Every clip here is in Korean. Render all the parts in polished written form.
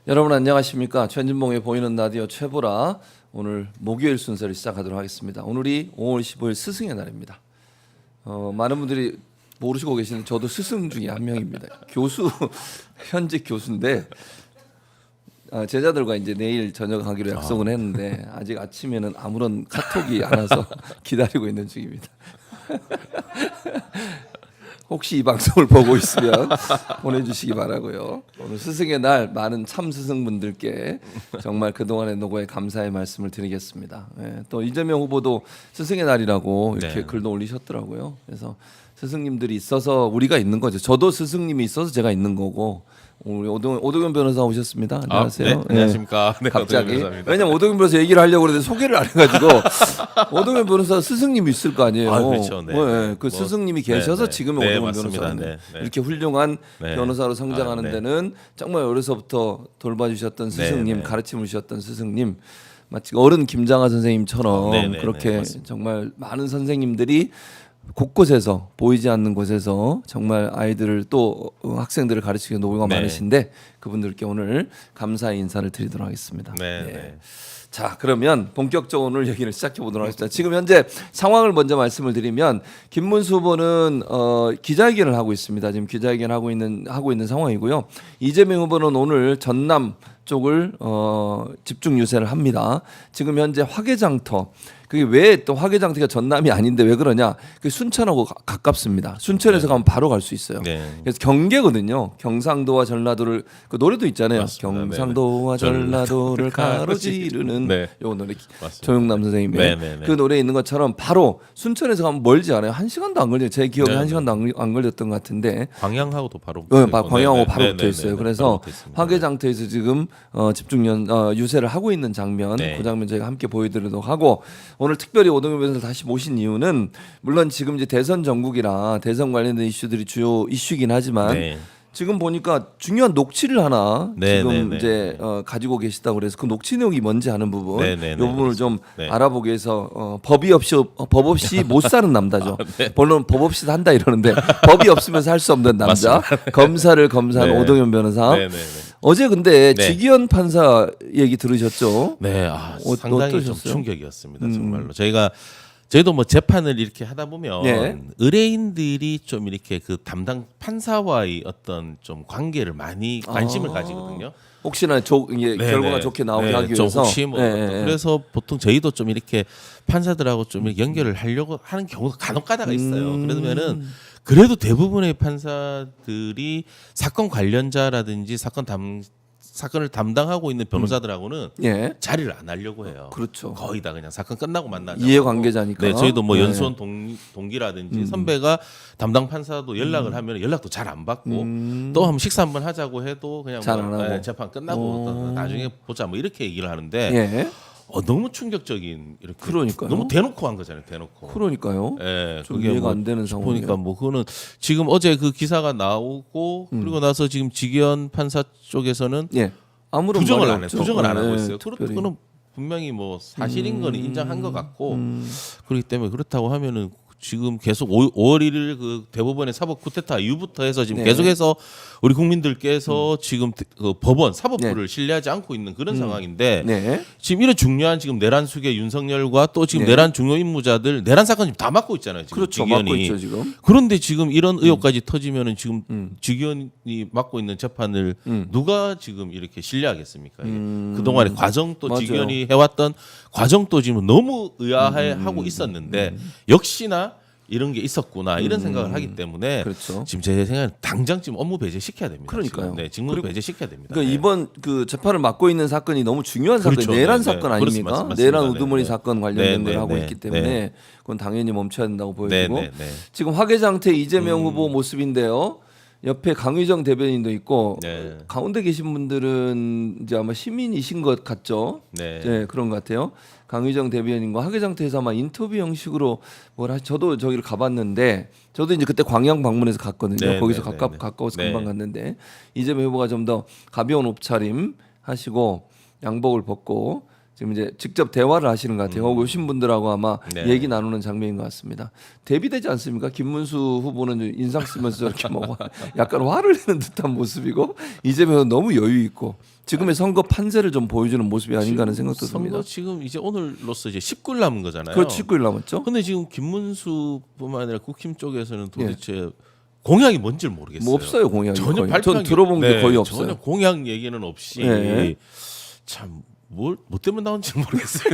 여러분 안녕하십니까? 최진봉의 보이는 라디오 최보라 오늘 목요일 순서를 시작하도록 하겠습니다. 오늘이 5월 15일 스승의 날입니다. 많은 분들이 모르시고 계시는데 저도 스승 중에 한 명입니다. 교수 현직 교수인데 제자들과 이제 내일 저녁 하기로 약속은 했는데 아직 아침에는 아무런 카톡이 안 와서 기다리고 있는 중입니다. 혹시 이 방송을 보고 있으면 보내주시기 바라고요. 오늘 스승의 날 많은 참 스승분들께 정말 그동안의 노고에 감사의 말씀을 드리겠습니다. 네, 또 이재명 후보도 스승의 날이라고 이렇게 글도 올리셨더라고요. 그래서 스승님들이 있어서 우리가 있는 거죠. 저도 스승님이 있어서 제가 있는 거고 우리 오동현 변호사 오셨습니다. 안녕하세요. 네, 안녕하십니까. 네, 갑자기 왜냐면 오동현 변호사 얘기를 하려고 그랬는데 소개를 안 해가지고 오동현 변호사 스승님이 있을 거 아니에요. 그렇죠. 네. 네, 그 스승님이 계셔서 지금의 오동현 변호사 이렇게 훌륭한 변호사로 성장하는 데는 정말 어려서부터 돌봐주셨던 스승님, 가르침을 주셨던 스승님, 마치 어른 김장하 선생님처럼 그렇게 정말 많은 선생님들이 곳곳에서 보이지 않는 곳에서 정말 아이들을 또 학생들을 가르치는 노고가 많으신데 그분들께 오늘 감사의 인사를 드리도록 하겠습니다. 자, 그러면 본격적으로 오늘 얘기를 시작해 보도록 하겠습니다. 지금 현재 상황을 먼저 말씀을 드리면 김문수 후보는 기자회견을 하고 있습니다. 지금 기자회견 하고 있는 상황이고요. 이재명 후보는 오늘 전남 쪽을 집중 유세를 합니다. 지금 현재 화개장터 그게 왜 또 화개장터가 전남이 아닌데 왜 그러냐? 그 순천하고 가깝습니다. 순천에서 가면 바로 갈 수 있어요. 그래서 경계거든요. 경상도와 전라도를 그 노래도 있잖아요. 맞습니다. 경상도와 전라도를 가로지르는 요 노래 조용남 선생님의 그 노래에 있는 것처럼 바로 순천에서 가면 멀지 않아요. 1시간도 안 걸려요. 제 기억에 1시간도 안 걸렸던 것 같은데 광양하고도 바로 광양하고 바로 붙어 있어요. 그래서 화개장터에서 지금 집중 유세를 하고 있는 장면 그 장면 저희가 함께 보여드리도록 하고 오늘 특별히 오동현 변호사를 다시 모신 이유는 물론 지금 이제 대선 전국이라 대선 관련된 이슈들이 주요 이슈긴 하지만 지금 보니까 중요한 녹취를 하나 지금 이제 가지고 계시다고 그래서 그 녹취 내용이 뭔지 아는 부분 이 부분을 좀 알아보기 위해서 법 없이 못 사는 남자죠. 물론 법 없이 산다 이러는데 법이 없으면 살 수 없는 남자 검사를 검사한 오동현 변호사. 어제 근데 지기현 판사 얘기 들으셨죠? 네, 상당히 좀 충격이었습니다. 정말로 저희도 뭐 재판을 이렇게 하다 보면 의뢰인들이 좀 이렇게 그 담당 판사와의 어떤 좀 관계를 많이 관심을 가지거든요. 혹시나 결과가 좋게 나오게 하기 위해서. 혹시 뭐 그래서 보통 저희도 좀 이렇게 판사들하고 좀 이렇게 연결을 하려고 하는 경우가 간혹가다가 있어요. 그러면은 그래도 대부분의 판사들이 사건 관련자라든지 사건을 담당하고 있는 변호사들하고는 자리를 안 하려고 해요. 그렇죠. 거의 다 그냥 사건 끝나고 만나죠. 이해관계자니까. 네, 저희도 뭐 연수원 동기라든지 선배가 담당 판사도 연락을 하면 연락도 잘 안 받고 또 한번 식사 한번 하자고 해도 그냥 잘 안 하고. 재판 끝나고 나중에 보자 뭐 이렇게 얘기를 하는데 너무 충격적인 이렇게 그러니까요. 너무 대놓고 한 거잖아요. 대놓고. 그러니까요. 좀 이해가 안 되는 상황이에요. 보니까 뭐 그거는 지금 어제 그 기사가 나오고 그리고 나서 지금 지기현 판사 쪽에서는 아무런 부정을 말이 안 해요. 없죠. 부정을 안 하고 있어요. 특별히. 그거는 분명히 뭐 사실인 거는 인정한 것 같고 그렇기 때문에 그렇다고 하면은 지금 계속 5월 1일 그 대법원의 사법 쿠데타 이후부터 해서 지금 계속해서 우리 국민들께서 지금 그 법원 사법부를 신뢰하지 않고 있는 그런 상황인데 지금 이런 중요한 지금 내란 수계 윤석열과 또 지금 내란 중요 임무자들 내란 사건 지금 다 맡고 있잖아요. 지금 그렇죠. 지기현이. 맡고 있죠 지금. 그런데 지금 이런 의혹까지 터지면은 지금 지기현이 맡고 있는 재판을 누가 지금 이렇게 신뢰하겠습니까? 그 동안의 과정 또 지기현이 해왔던 과정도 지금 너무 의아해하고 있었는데 역시나 이런 게 있었구나 이런 생각을 하기 때문에 지금 제 생각에 당장 지금 업무 배제 시켜야 됩니다. 그러니까요. 네, 직무 배제 시켜야 됩니다. 그러니까 이번 그 재판을 맡고 있는 사건이 너무 중요한 사건이 내란 사건 아닙니까? 맞습니다. 내란 우두머리 사건 관련된 걸 하고 있기 때문에 그건 당연히 멈춰야 된다고 보여지고 지금 화개장터 이재명 후보 모습인데요. 옆에 강의정 대변인도 있고 가운데 계신 분들은 이제 아마 시민이신 것 같죠. 그런 것 같아요. 강의정 대변인과 화개장터에서 아마 인터뷰 형식으로 저도 저기를 가봤는데 저도 이제 그때 광양 방문해서 갔거든요. 거기서 가까워서 금방 갔는데 이재명 후보가 좀 더 가벼운 옷차림 하시고 양복을 벗고 지금 이제 직접 대화를 하시는 것 같아요. 오신 분들하고 아마 얘기 나누는 장면인 것 같습니다. 대비되지 않습니까? 김문수 후보는 인상 쓰면서 저렇게 뭐 약간 화를 내는 듯한 모습이고 이재명은 너무 여유 있고 지금의 선거 판세를 좀 보여주는 모습이 아닌가 하는 생각도 듭니다. 선거 지금 이제 오늘로써 이제 19일 남은 거잖아요. 그렇죠. 19일 남았죠. 근데 지금 김문수뿐만 아니라 국힘 쪽에서는 도대체 공약이 뭔지를 모르겠어요. 뭐 없어요 공약이. 전혀 거의. 전 들어본 게 거의 없어요. 전혀 공약 얘기는 없이 참 뭐 때문에 나온지 모르겠어요.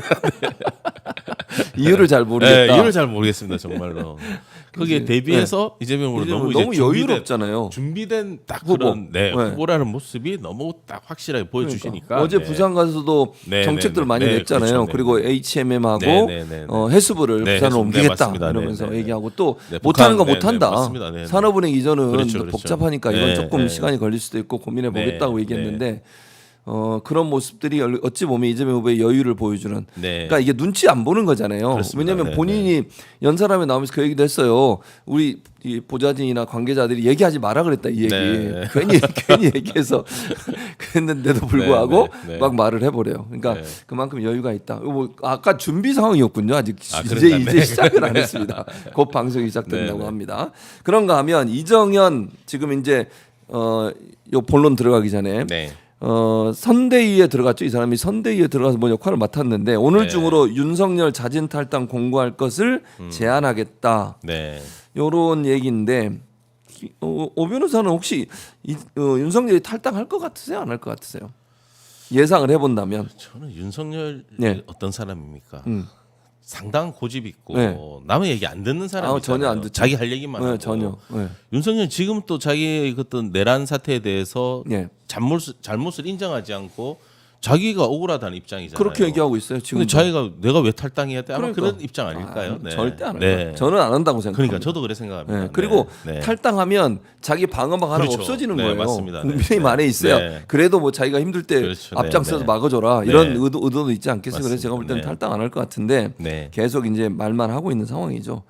이유를 잘 모르겠다. 이유를 잘 모르겠습니다 정말로. 거기에 대비해서 이재명으로 너무 여유롭잖아요. 준비된 딱 후보. 그런 후보라는 모습이 너무 딱 확실하게 보여주시니까. 그러니까. 어제 부산 가서도 정책들 많이 냈잖아요. 그렇죠. 그리고 HMM하고 해수부를 부산으로 옮기겠다 이러면서 얘기하고 또 못하는 거 못한다. 산업은행 이전은 그렇죠. 복잡하니까 이건 조금 시간이 걸릴 수도 있고 고민해 보겠다고 얘기했는데 그런 모습들이 어찌 보면 이재명 후보의 여유를 보여주는. 그러니까 이게 눈치 안 보는 거잖아요. 그렇습니다. 왜냐하면 본인이 연설함에 나오면서 그 얘기도 했어요. 우리 이 보좌진이나 관계자들이 얘기하지 마라 그랬다 이 얘기. 괜히 얘기해서 그랬는데도 불구하고 막 말을 해버려요. 그러니까 그만큼 여유가 있다. 뭐 아까 준비 상황이었군요. 아직 이제 시작은 안 했습니다. 곧 방송이 시작된다고 합니다. 그런가 하면 이정현 지금 이제 요 본론 들어가기 전에. 선대위에 들어갔죠. 이 사람이 선대위에 들어가서 뭐 역할을 맡았는데 오늘 중으로 윤석열 자진 탈당 공고할 것을 제안하겠다. 요런 얘기인데 오 변호사는 혹시 윤석열이 탈당할 것 같으세요? 안 할 것 같으세요? 예상을 해본다면. 저는 윤석열이 어떤 사람입니까? 상당한 고집 있고 남의 얘기 안 듣는 사람이잖아요. 전혀 안 듣죠. 자기 할 얘기만 하고. 전혀. 윤석열 지금 또 자기의 어떤 내란 사태에 대해서 잘못을 인정하지 않고 자기가 억울하다는 입장이잖아요. 그렇게 얘기하고 있어요. 지금. 근데 자기가 내가 왜 탈당해야 돼? 아마 그런 입장 아닐까요? 절대 안 해요. 저는 안 한다고 생각합니다. 그러니까 저도 그래 생각합니다. 그리고 탈당하면 자기 방어막 하나가 없어지는 거예요. 맞습니다. 국민의힘 안에 있어요. 그래도 뭐 자기가 힘들 때 앞장서서 막아줘라 이런 의도도 있지 않겠어요. 그래서 제가 볼 때는 탈당 안 할 것 같은데 계속 이제 말만 하고 있는 상황이죠.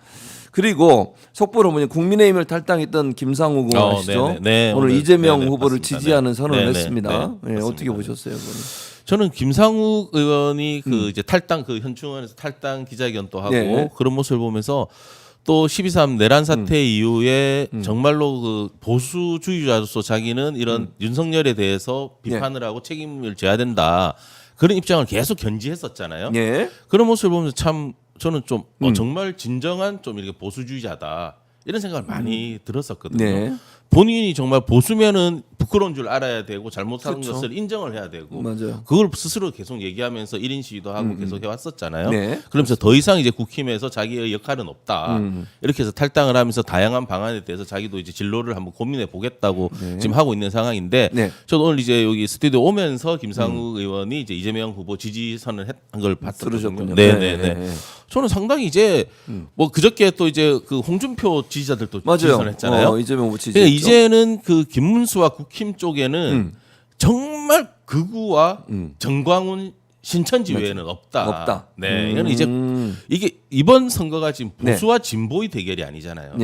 그리고 속보로 보면 국민의힘을 탈당했던 김상욱 의원 아시죠? 오늘 이재명 후보를 지지하는 선언을 했습니다. 어떻게 보셨어요, 그거는? 저는 김상욱 의원이 그 이제 탈당 그 현충원에서 탈당 기자회견도 하고 그런 모습을 보면서 또 12.3 내란 사태 이후에 정말로 그 보수주의자로서 자기는 이런 윤석열에 대해서 비판을 하고 책임을 져야 된다. 그런 입장을 계속 견지했었잖아요. 그런 모습을 보면서 참 저는 좀 정말 진정한 좀 이렇게 보수주의자다 이런 생각을 많이 들었었거든요. 본인이 정말 보수면은 부끄러운 줄 알아야 되고 잘못한 것을 인정을 해야 되고 그걸 스스로 계속 얘기하면서 1인 시위도 하고 계속 해왔었잖아요. 그러면서 더 이상 이제 국힘에서 자기의 역할은 없다. 이렇게 해서 탈당을 하면서 다양한 방안에 대해서 자기도 이제 진로를 한번 고민해 보겠다고 지금 하고 있는 상황인데 저도 오늘 이제 여기 스튜디오 오면서 김상욱 의원이 이제 이재명 후보 지지선을 한 걸 봤거든요. 저는 상당히 이제 뭐 그저께 또 이제 그 홍준표 지지자들도 지지선 했잖아요. 이재명 후보 지지. 이제는 그 김문수와 국힘 쪽에는 정말 극우와 정광훈 신천지 외에는 없다. 이건 이제 이게 이번 선거가 지금 보수와 진보의 대결이 아니잖아요.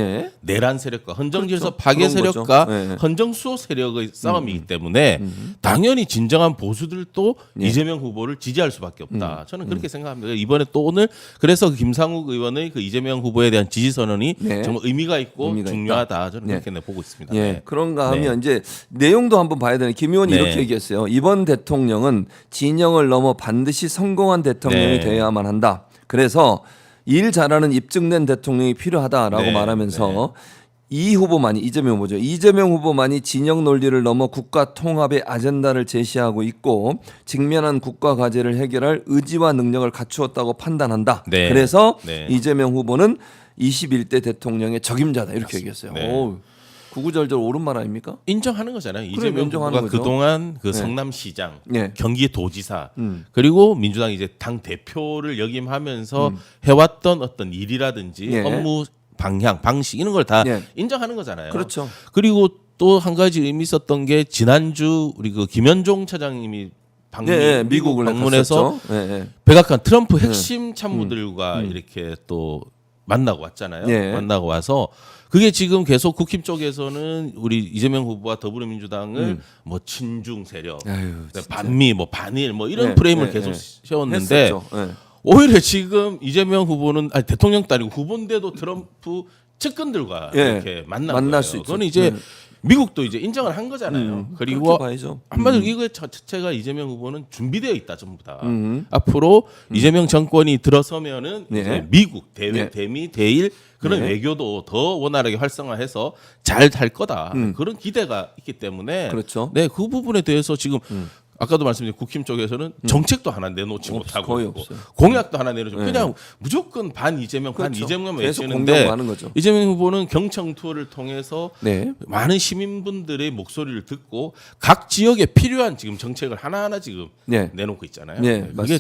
내란 세력과 헌정질서 파괴 세력과 헌정수호 세력의 싸움이기 때문에 당연히 진정한 보수들도 이재명 후보를 지지할 수밖에 없다. 저는 그렇게 생각합니다. 이번에 또 오늘 그래서 김상욱 의원의 그 이재명 후보에 대한 지지 선언이 정말 의미가 있고 중요하다. 저는 그렇게 보고 있습니다. 그런가 하면 이제 내용도 한번 봐야 되는. 김 의원이 이렇게 얘기했어요. 이번 대통령은 진영을 넘어 반드시 성공한 대통령이 되어야만 한다. 그래서 일 잘하는 입증된 대통령이 필요하다라고 말하면서 이 후보만이 이재명 후보죠. 이재명 후보만이 진영 논리를 넘어 국가 통합의 아젠다를 제시하고 있고 직면한 국가 과제를 해결할 의지와 능력을 갖추었다고 판단한다. 그래서 이재명 후보는 21대 대통령의 적임자다 이렇게 얘기했어요. 구구절절 옳은 말 아닙니까? 인정하는 거잖아요. 이재명 후보가 그동안 그 성남시장, 경기도지사 그리고 민주당 이제 당 대표를 역임하면서 해왔던 어떤 일이라든지 업무 방향, 방식 이런 걸 다 인정하는 거잖아요. 그렇죠. 그리고 또 한 가지 의미 있었던 게 지난주 우리 그 김현종 차장님이 미국을 방문해서 백악관 트럼프 핵심 참모들과 이렇게 또 만나고 왔잖아요. 네. 만나고 와서 그게 지금 계속 국힘 쪽에서는 우리 이재명 후보와 더불어민주당을 뭐 친중 세력, 반미, 뭐 반일, 뭐 이런 프레임을 계속 세웠는데 오히려 지금 이재명 후보는 대통령도 아니고 후보인데도 트럼프 측근들과 이렇게 만날 수 있죠. 그거는 이제 미국도 이제 인정을 한 거잖아요. 그리고 한마디로 이거 자체가 이재명 후보는 준비되어 있다 전부 다. 앞으로 이재명 정권이 들어서면은 이제 미국 대미 대일 그런 외교도 더 원활하게 활성화해서 잘 할 거다. 그런 기대가 있기 때문에 그렇죠. 네, 그 부분에 대해서 지금 아까도 말씀드린 국힘 쪽에서는 정책도 하나 내놓지 못하고 거의 있고 없어요. 공약도 하나 내놓지 그냥 무조건 반 이재명 반 이재명만 외치는데 이재명 후보는 경청 투어를 통해서 많은 시민분들의 목소리를 듣고 각 지역에 필요한 지금 정책을 하나하나 지금 내놓고 있잖아요. 그게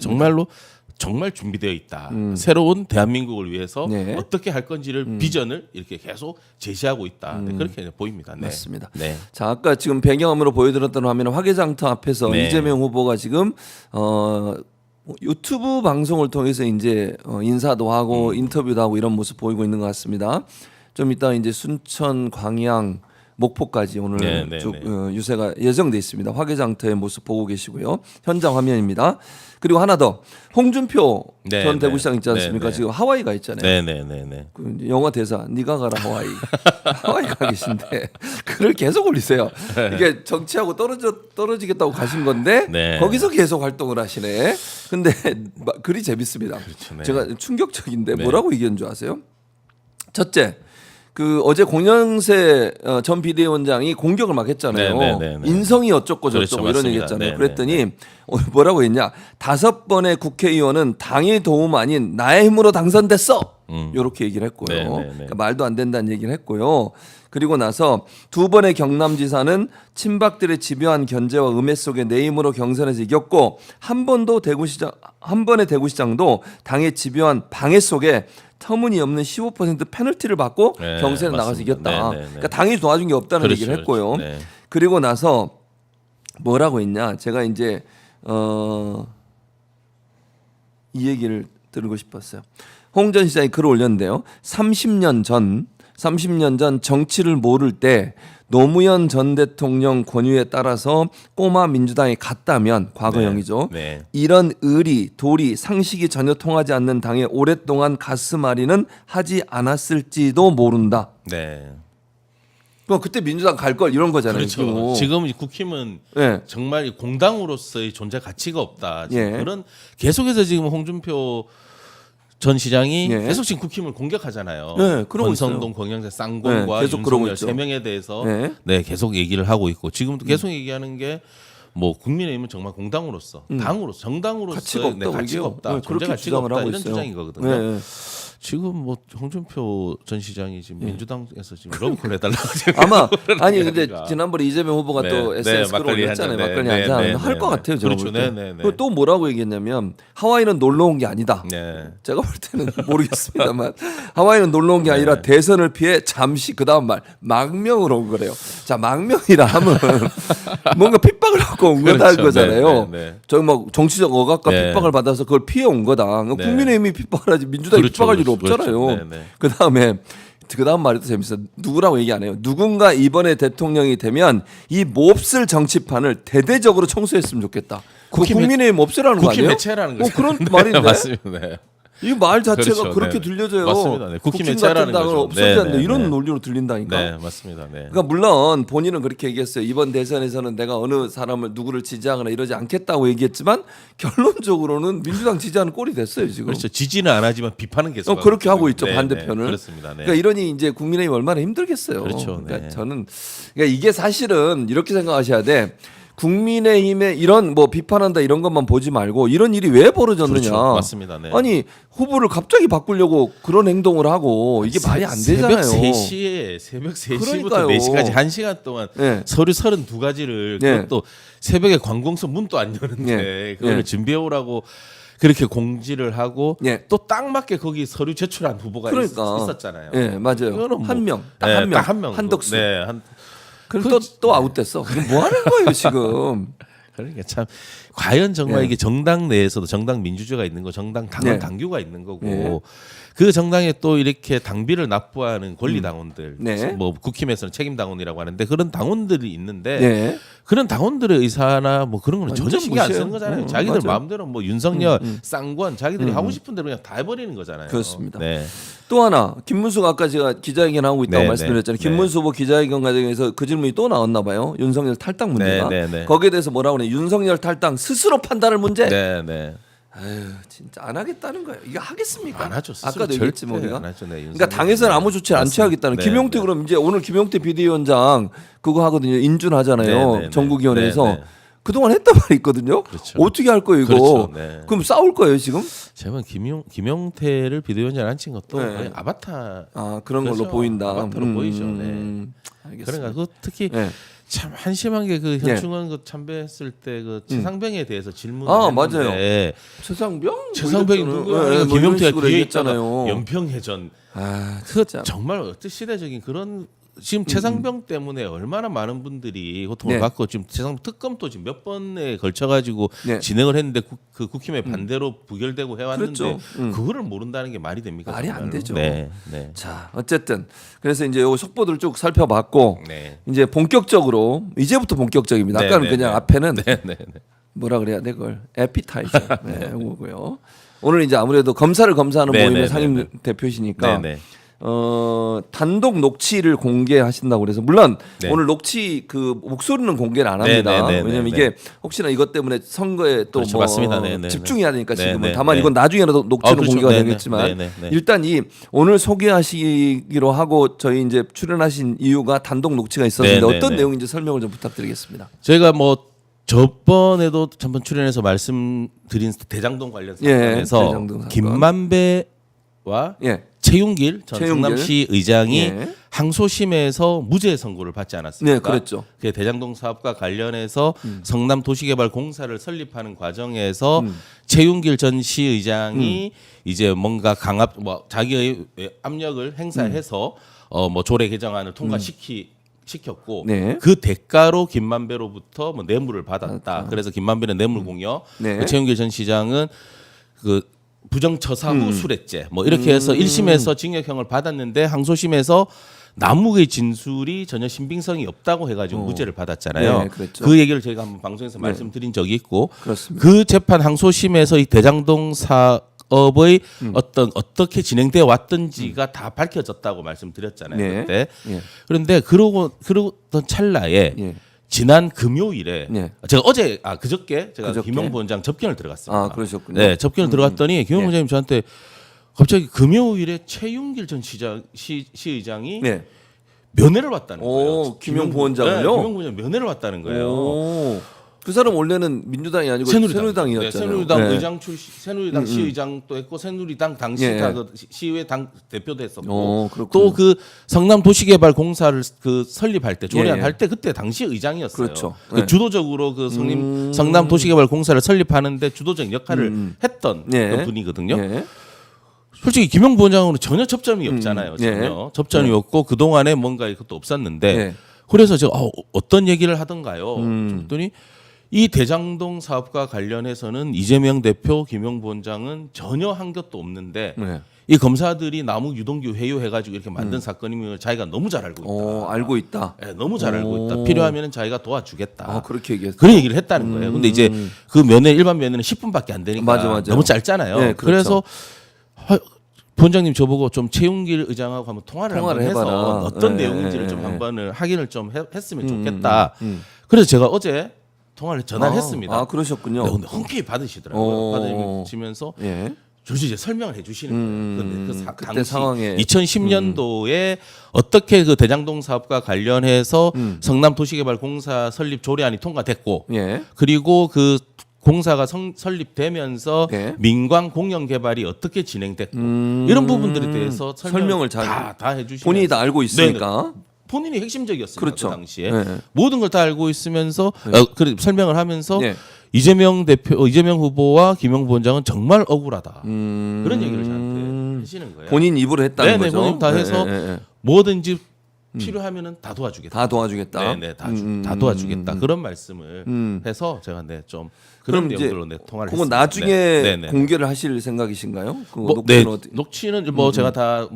정말 준비되어 있다. 새로운 대한민국을 위해서 어떻게 할 건지를 비전을 이렇게 계속 제시하고 있다. 그렇게 보입니다. 맞습니다. 자, 아까 지금 배경음으로 보여드렸던 화면은 화개장터 앞에서 이재명 후보가 지금 유튜브 방송을 통해서 이제 인사도 하고 인터뷰도 하고 이런 모습 보이고 있는 것 같습니다. 좀 이따 이제 순천, 광양, 목포까지 오늘 쭉 유세가 예정돼 있습니다. 화개장터의 모습 보고 계시고요. 현장 화면입니다. 그리고 하나 더 홍준표 전 대구시장 있지 않습니까? 지금 하와이 가 있잖아요. 그 영화 대사 네가 가라 하와이. 하와이 가 계신데 글을 계속 올리세요. 이게 정치하고 떨어지겠다고 가신 건데 거기서 계속 활동을 하시네. 근데 글이 재밌습니다. 제가 충격적인데 뭐라고 얘기한 줄 아세요? 첫째, 그 어제 공영세 전 비대위원장이 공격을 막 했잖아요. 인성이 어쩌고 저쩌고 이런 얘기 했잖아요. 그랬더니 뭐라고 했냐? 5번의 국회의원은 당의 도움 아닌 나의 힘으로 당선됐어. 이렇게 얘기를 했고요. 그러니까 말도 안 된다는 얘기를 했고요. 그리고 나서 2번의 경남지사는 친박들의 집요한 견제와 음해 속에 내 힘으로 경선에서 이겼고 한 번의 대구시장도 당의 집요한 방해 속에 터무니없는 15% 페널티를 받고 경선에 나가서 이겼다. 그러니까 당이 도와준 게 없다는 얘기를 했고요. 그리고 나서 뭐라고 했냐? 제가 이제 이 얘기를 들고 싶었어요. 홍 전 시장이 글을 올렸는데요. 30년 전 정치를 모를 때 노무현 전 대통령 권유에 따라서 꼬마 민주당이 갔다면 과거형이죠. 이런 의리, 도리, 상식이 전혀 통하지 않는 당에 오랫동안 가슴앓이는 하지 않았을지도 모른다. 그때 민주당 갈 걸 이런 거잖아요. 그렇죠. 지금 국힘은 정말 공당으로서의 존재 가치가 없다. 그런 계속해서 지금 홍준표 전 시장이 계속 지금 국힘을 공격하잖아요. 권성동, 권영세, 쌍공과 윤석열 3명에 대해서 계속 얘기를 하고 있고 지금도 계속 얘기하는 게 뭐 국민의힘은 정말 공당으로서 당으로서 정당으로서 가치가 없다. 존재 가치가 없다. 이런 주장이거든요. 지금 뭐 홍준표 전 시장이 지금 민주당에서 지금 러브콜 해달라고 아마 아니 근데 지난번에 이재명 후보가 또 SNS 글을 올렸잖아요. 막걸리 한잔 할 것 같아요. 저는 그렇죠. 또 뭐라고 얘기했냐면 하와이는 놀러 온 게 아니다. 제가 볼 때는 모르겠습니다만 하와이는 놀러 온 게 아니라 대선을 피해 잠시 그 다음 말 망명으로 온 거래요. 자 망명이라 하면 뭔가 핍박을 받고 온 거다 거잖아요. 저기 막 정치적 억압과 핍박을 받아서 그걸 피해 온 거다. 국민의힘이 핍박을 하지 민주당이 핍박할 일 없잖아요. 그 다음 말이 또 재밌어요. 누구라고 얘기 안 해요. 누군가 이번에 대통령이 되면 이 몹쓸 정치판을 대대적으로 청소했으면 좋겠다. 국민의힘 없애라는 거 아니에요? 국힘 해체라는 거죠. 그런 말인데. 맞습니다. 이 말 자체가 그렇게 들려져요. 맞습니다. 국힘 같은 당을 없애야 된다. 이런 논리로 들린다니까. 네, 맞습니다. 그러니까 물론 본인은 그렇게 얘기했어요. 이번 대선에서는 내가 어느 사람을 누구를 지지하거나 이러지 않겠다고 얘기했지만 결론적으로는 민주당 지지하는 꼴이 됐어요 지금. 그렇죠. 지지는 안 하지만 비판은 계속. 그렇게 하고 있죠 반대편을. 그렇습니다. 그러니까 이러니 이제 국민의힘 얼마나 힘들겠어요. 그러니까 저는 그러니까 이게 사실은 이렇게 생각하셔야 돼. 국민의힘의 이런 뭐 비판한다 이런 것만 보지 말고 이런 일이 왜 벌어졌느냐. 맞습니다. 아니 후보를 갑자기 바꾸려고 그런 행동을 하고 이게 말이 안 되잖아요. 새벽 3시부터 4시까지 1시간 동안 서류 32가지를 그것도 새벽에 관공서 문도 안 여는데 그걸 준비해 오라고 그렇게 공지를 하고 또 딱 맞게 거기 서류 제출한 후보가 있었잖아요. 맞아요. 한 명, 딱 한 명, 한덕수. 그럼 또 아웃됐어. 뭐 하는 거예요 지금? 그러니까 참 과연 정말 예. 이게 정당 내에서도 정당 민주주의가 있는 거, 정당 당원 예. 당규가 있는 거고 예. 그 정당에 또 이렇게 당비를 납부하는 권리 당원들, 네. 뭐 국힘에서는 책임 당원이라고 하는데 그런 당원들이 있는데 네. 그런 당원들의 의사나 뭐 그런 거는 전혀 완전 신경 안 무시해요. 쓰는 거잖아요. 자기들 맞아요. 마음대로 뭐 윤석열, 쌍권 자기들이 하고 싶은 대로 그냥 다 해버리는 거잖아요. 그렇습니다. 네. 또 하나 김문수가 아까 제가 기자회견 하고 있다고 네, 말씀드렸잖아요. 네. 김문수 후보 기자회견 과정에서 그 질문이 또 나왔나 봐요. 윤석열 탈당 문제가. 네, 네, 네. 거기에 대해서 뭐라고 그래? 윤석열 탈당 스스로 판단할 문제. 네, 네. 아유, 진짜 안 하겠다는 거예요. 이거 하겠습니까? 안 하죠. 스스로 아까도 얘기했지만 절대 우리가. 안 하죠. 네, 그러니까 당에서는 아무 조치를 안 취하겠다는. 네, 김용태 네. 그럼 이제 오늘 김용태 비대위원장 그거 하거든요. 인준하잖아요. 네, 네, 네. 전국위원회에서. 네, 네. 그동안 했단 말이 있거든요. 그렇죠. 어떻게 할 거예요 이거? 그렇죠. 네. 그럼 싸울 거예요 지금? 제가 김용태를 비대위원장 앉힌 것도 네. 거의 아바타. 아 그런 걸로 그렇죠. 보인다. 아바타로 보이죠. 네. 알겠습니다. 그러니까 그 특히 네. 참 한심한 게 그 현충원 그 참배했을 때 그 최상병에 대해서 질문을 아, 했는데 맞아요. 최상병? 최상병이 뭐 누구야? 이랬잖아요. 뭐 이런 김용태가 식으로 뒤에 얘기했잖아요. 있잖아요. 연평해전. 아 그 진짜. 정말 어떤 시대적인 그런 지금 최상병 때문에 얼마나 많은 분들이 고통을 네. 받고 지금 최상 특검도 지금 몇 번에 걸쳐 가지고 네. 진행을 했는데 그 국힘의 반대로 부결되고 해왔는데 그렇죠. 그거를 모른다는 게 말이 됩니까? 말이 안 정말로? 되죠. 네, 네, 자 어쨌든 그래서 이제 요 속보들을 쭉 살펴봤고 네. 이제 본격적으로 이제부터 본격적입니다. 네, 아까는 네, 그냥 네. 앞에는 네, 네, 네. 뭐라 그래야 돼 그걸 에피타이저 네, 이거고요. 오늘 이제 아무래도 검사를 검사하는 네, 모임의 네, 상임 네, 대표시니까 네, 네. 단독 녹취를 공개하신다고 그래서 물론 네. 오늘 녹취 그 목소리는 공개를 안 합니다. 네, 네, 네, 왜냐면 네, 이게 혹시나 이것 때문에 선거에 또 그렇죠, 뭐 맞습니다. 네, 네, 집중해야 되니까 네, 지금은 네, 다만 네. 이건 나중에라도 녹취는 그렇죠. 공개가 네, 네, 되겠지만 네, 네, 네. 일단 이 오늘 소개하시기로 하고 저희 이제 출연하신 이유가 단독 녹취가 있었는데 네, 네, 어떤 네. 내용인지 설명을 좀 부탁드리겠습니다. 저희가 뭐 저번에도 한번 출연해서 말씀드린 대장동 관련 예, 사건에서 대장동 사건. 김만배와 예. 최윤길 전 최윤길. 성남시 의장이 예. 항소심에서 무죄 선고를 받지 않았습니까? 네, 그랬죠. 그 대장동 사업과 관련해서 성남도시개발공사를 설립하는 과정에서 최윤길 전 시의장이 이제 뭔가 강압 뭐 자기의 압력을 행사해서 뭐 조례 개정안을 통과시켰고 네. 그 대가로 김만배로부터 뭐 뇌물을 받았다. 그래서 김만배는 뇌물 공여, 네. 그 최윤길 전 시장은 그 부정처사 후 수뢰죄 뭐 이렇게 해서 1심에서 징역형을 받았는데 항소심에서 남욱의 진술이 전혀 신빙성이 없다고 해가지고 무죄를 받았잖아요. 네, 그랬죠. 그 얘기를 저희가 한번 방송에서 말씀드린 적이 있고 그렇습니다. 그 재판 항소심에서 이 대장동 사업의 어떻게 진행되어 왔던지가 다 밝혀졌다고 말씀드렸잖아요. 네. 그때. 예. 그런데 그러던 찰나에 예. 지난 금요일에 네. 제가 어제 그저께 제가 그저께? 김용 부원장 접견을 들어갔습니다. 아, 그러셨군요. 네, 접견을 들어갔더니 김용 예. 부원장님 저한테 갑자기 금요일에 최윤길 전 시의장이 네. 면회를 왔다는 오, 거예요. 김용 부원장을요? 네, 김용 부원장 면회를 왔다는 거예요. 오. 그 사람 원래는 민주당이 아니고 새누리당이었잖아요. 네, 새누리당 네. 의장 출신, 새누리당 시의장도 했고 새누리당 당시 예. 그 시의회 당 대표도 했었고 오, 그렇군요. 또 그 성남 도시개발공사를 그 설립할 때 조례안 예, 예. 할 때 그때 당시 의장이었어요. 그렇죠. 그 네. 주도적으로 그 성남 도시개발공사를 설립하는데 주도적 역할을 했던 예. 그 분이거든요. 예. 솔직히 김용 부원장으로는 전혀 접점이 없잖아요. 전혀 예. 접점이 없고 그 동안에 뭔가 이것도 없었는데 예. 그래서 제가 어떤 얘기를 하던가요? 그랬더니 이 대장동 사업과 관련해서는 이재명 대표, 김용 부원장은 전혀 한 것도 없는데 네. 이 검사들이 남욱 유동규 회유해가지고 이렇게 만든 사건임을 자기가 너무 잘 알고 있다. 알고 있다. 네, 너무 잘 알고 있다. 필요하면 자기가 도와주겠다. 아, 그렇게 얘기했어요. 그런 얘기를 했다는 거예요. 근데 이제 그 면회 일반 면회는 10분밖에 안 되니까 맞아. 너무 짧잖아요. 네, 그렇죠. 그래서 부원장님 저보고 좀 최윤길 의장하고 한번 통화를 한번 해서 해봐라. 어떤 네, 내용인지를 좀 네. 한번을 확인을 좀 했으면 좋겠다. 그래서 제가 어제 전화를 했습니다. 아, 그러셨군요. 네, 근데 흔쾌히 받으시더라고요. 받으시면서 예. 조지 이제 설명을 해주시는 거예요. 근데 그 그때 당시 상황에 2010년도에 어떻게 그 대장동 사업과 관련해서 성남 도시개발공사 설립 조례안이 통과됐고, 예. 그리고 그 공사가 설립되면서 네. 민관 공영 개발이 어떻게 진행됐고 이런 부분들에 대해서 설명을 다 해주시면서 본인이 다 알고 있으니까. 본인이 핵심적이었습니다. 그렇죠. 그 당시에 네. 모든 걸 다 알고 있으면서 설명을 하면서 네. 이재명 후보와 김용 부원장은 정말 억울하다. 그런 얘기를 저한테 하시는 거예요. 본인 입으로 했다는 네네, 거죠. 본인 다 해서 네. 뭐든지 필요하면은 다 도와주겠다. 다 도와주겠다. 네네 다 도와주겠다. 그런 말씀을 해서 제가 좀 그런 내용들로 통화를 그건 했습니다. 나중에 공개를 하실 생각이신가요? 그 녹취는 제가 다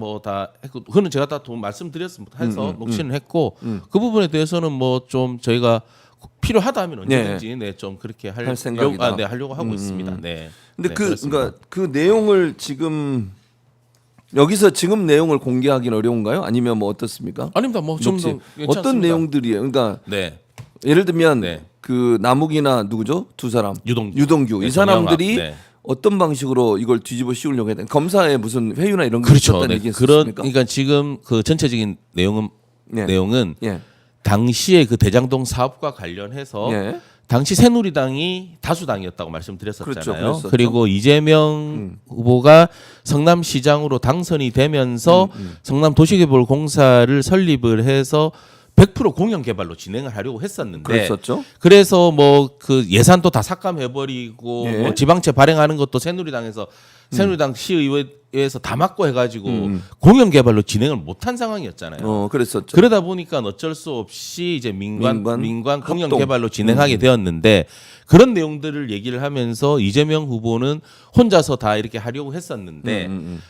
했고 그거는 제가 다 말씀드렸습니다. 해서 녹취는 했고 그 부분에 대해서는 좀 저희가 필요하다 하면 언제든지 좀 그렇게 할 생각이다. 하려고 하고 있습니다. 네. 근데 그러니까 그 내용을 지금 여기서 지금 내용을 공개하기는 어려운가요? 아니면 어떻습니까? 아닙니다. 좀 더 어떤 내용들이에요? 그러니까 예를 들면 그 남욱이나 누구죠? 두 사람 유동규 이 사람들이 어떤 방식으로 이걸 뒤집어 씌우려고 해야 되나? 검사의 무슨 회유나 이런 게 있었다는 얘기 있습니까? 그러니까 지금 그 전체적인 내용은 당시에 그 대장동 사업과 관련해서 당시 새누리당이 다수당이었다고 말씀드렸었잖아요. 그렇죠. 그리고 이재명 후보가 성남시장으로 당선이 되면서 성남도시개발공사를 설립을 해서 100% 공영개발로 진행을 하려고 했었는데 그랬었죠. 그래서 그 예산도 다 삭감해버리고 지방채 발행하는 것도 새누리당 시의회에서 다 막고 해가지고 공영개발로 진행을 못한 상황이었잖아요. 그랬었죠. 그러다 보니까 어쩔 수 없이 이제 민관 공영개발로 진행하게 되었는데 그런 내용들을 얘기를 하면서 이재명 후보는 혼자서 다 이렇게 하려고 했었는데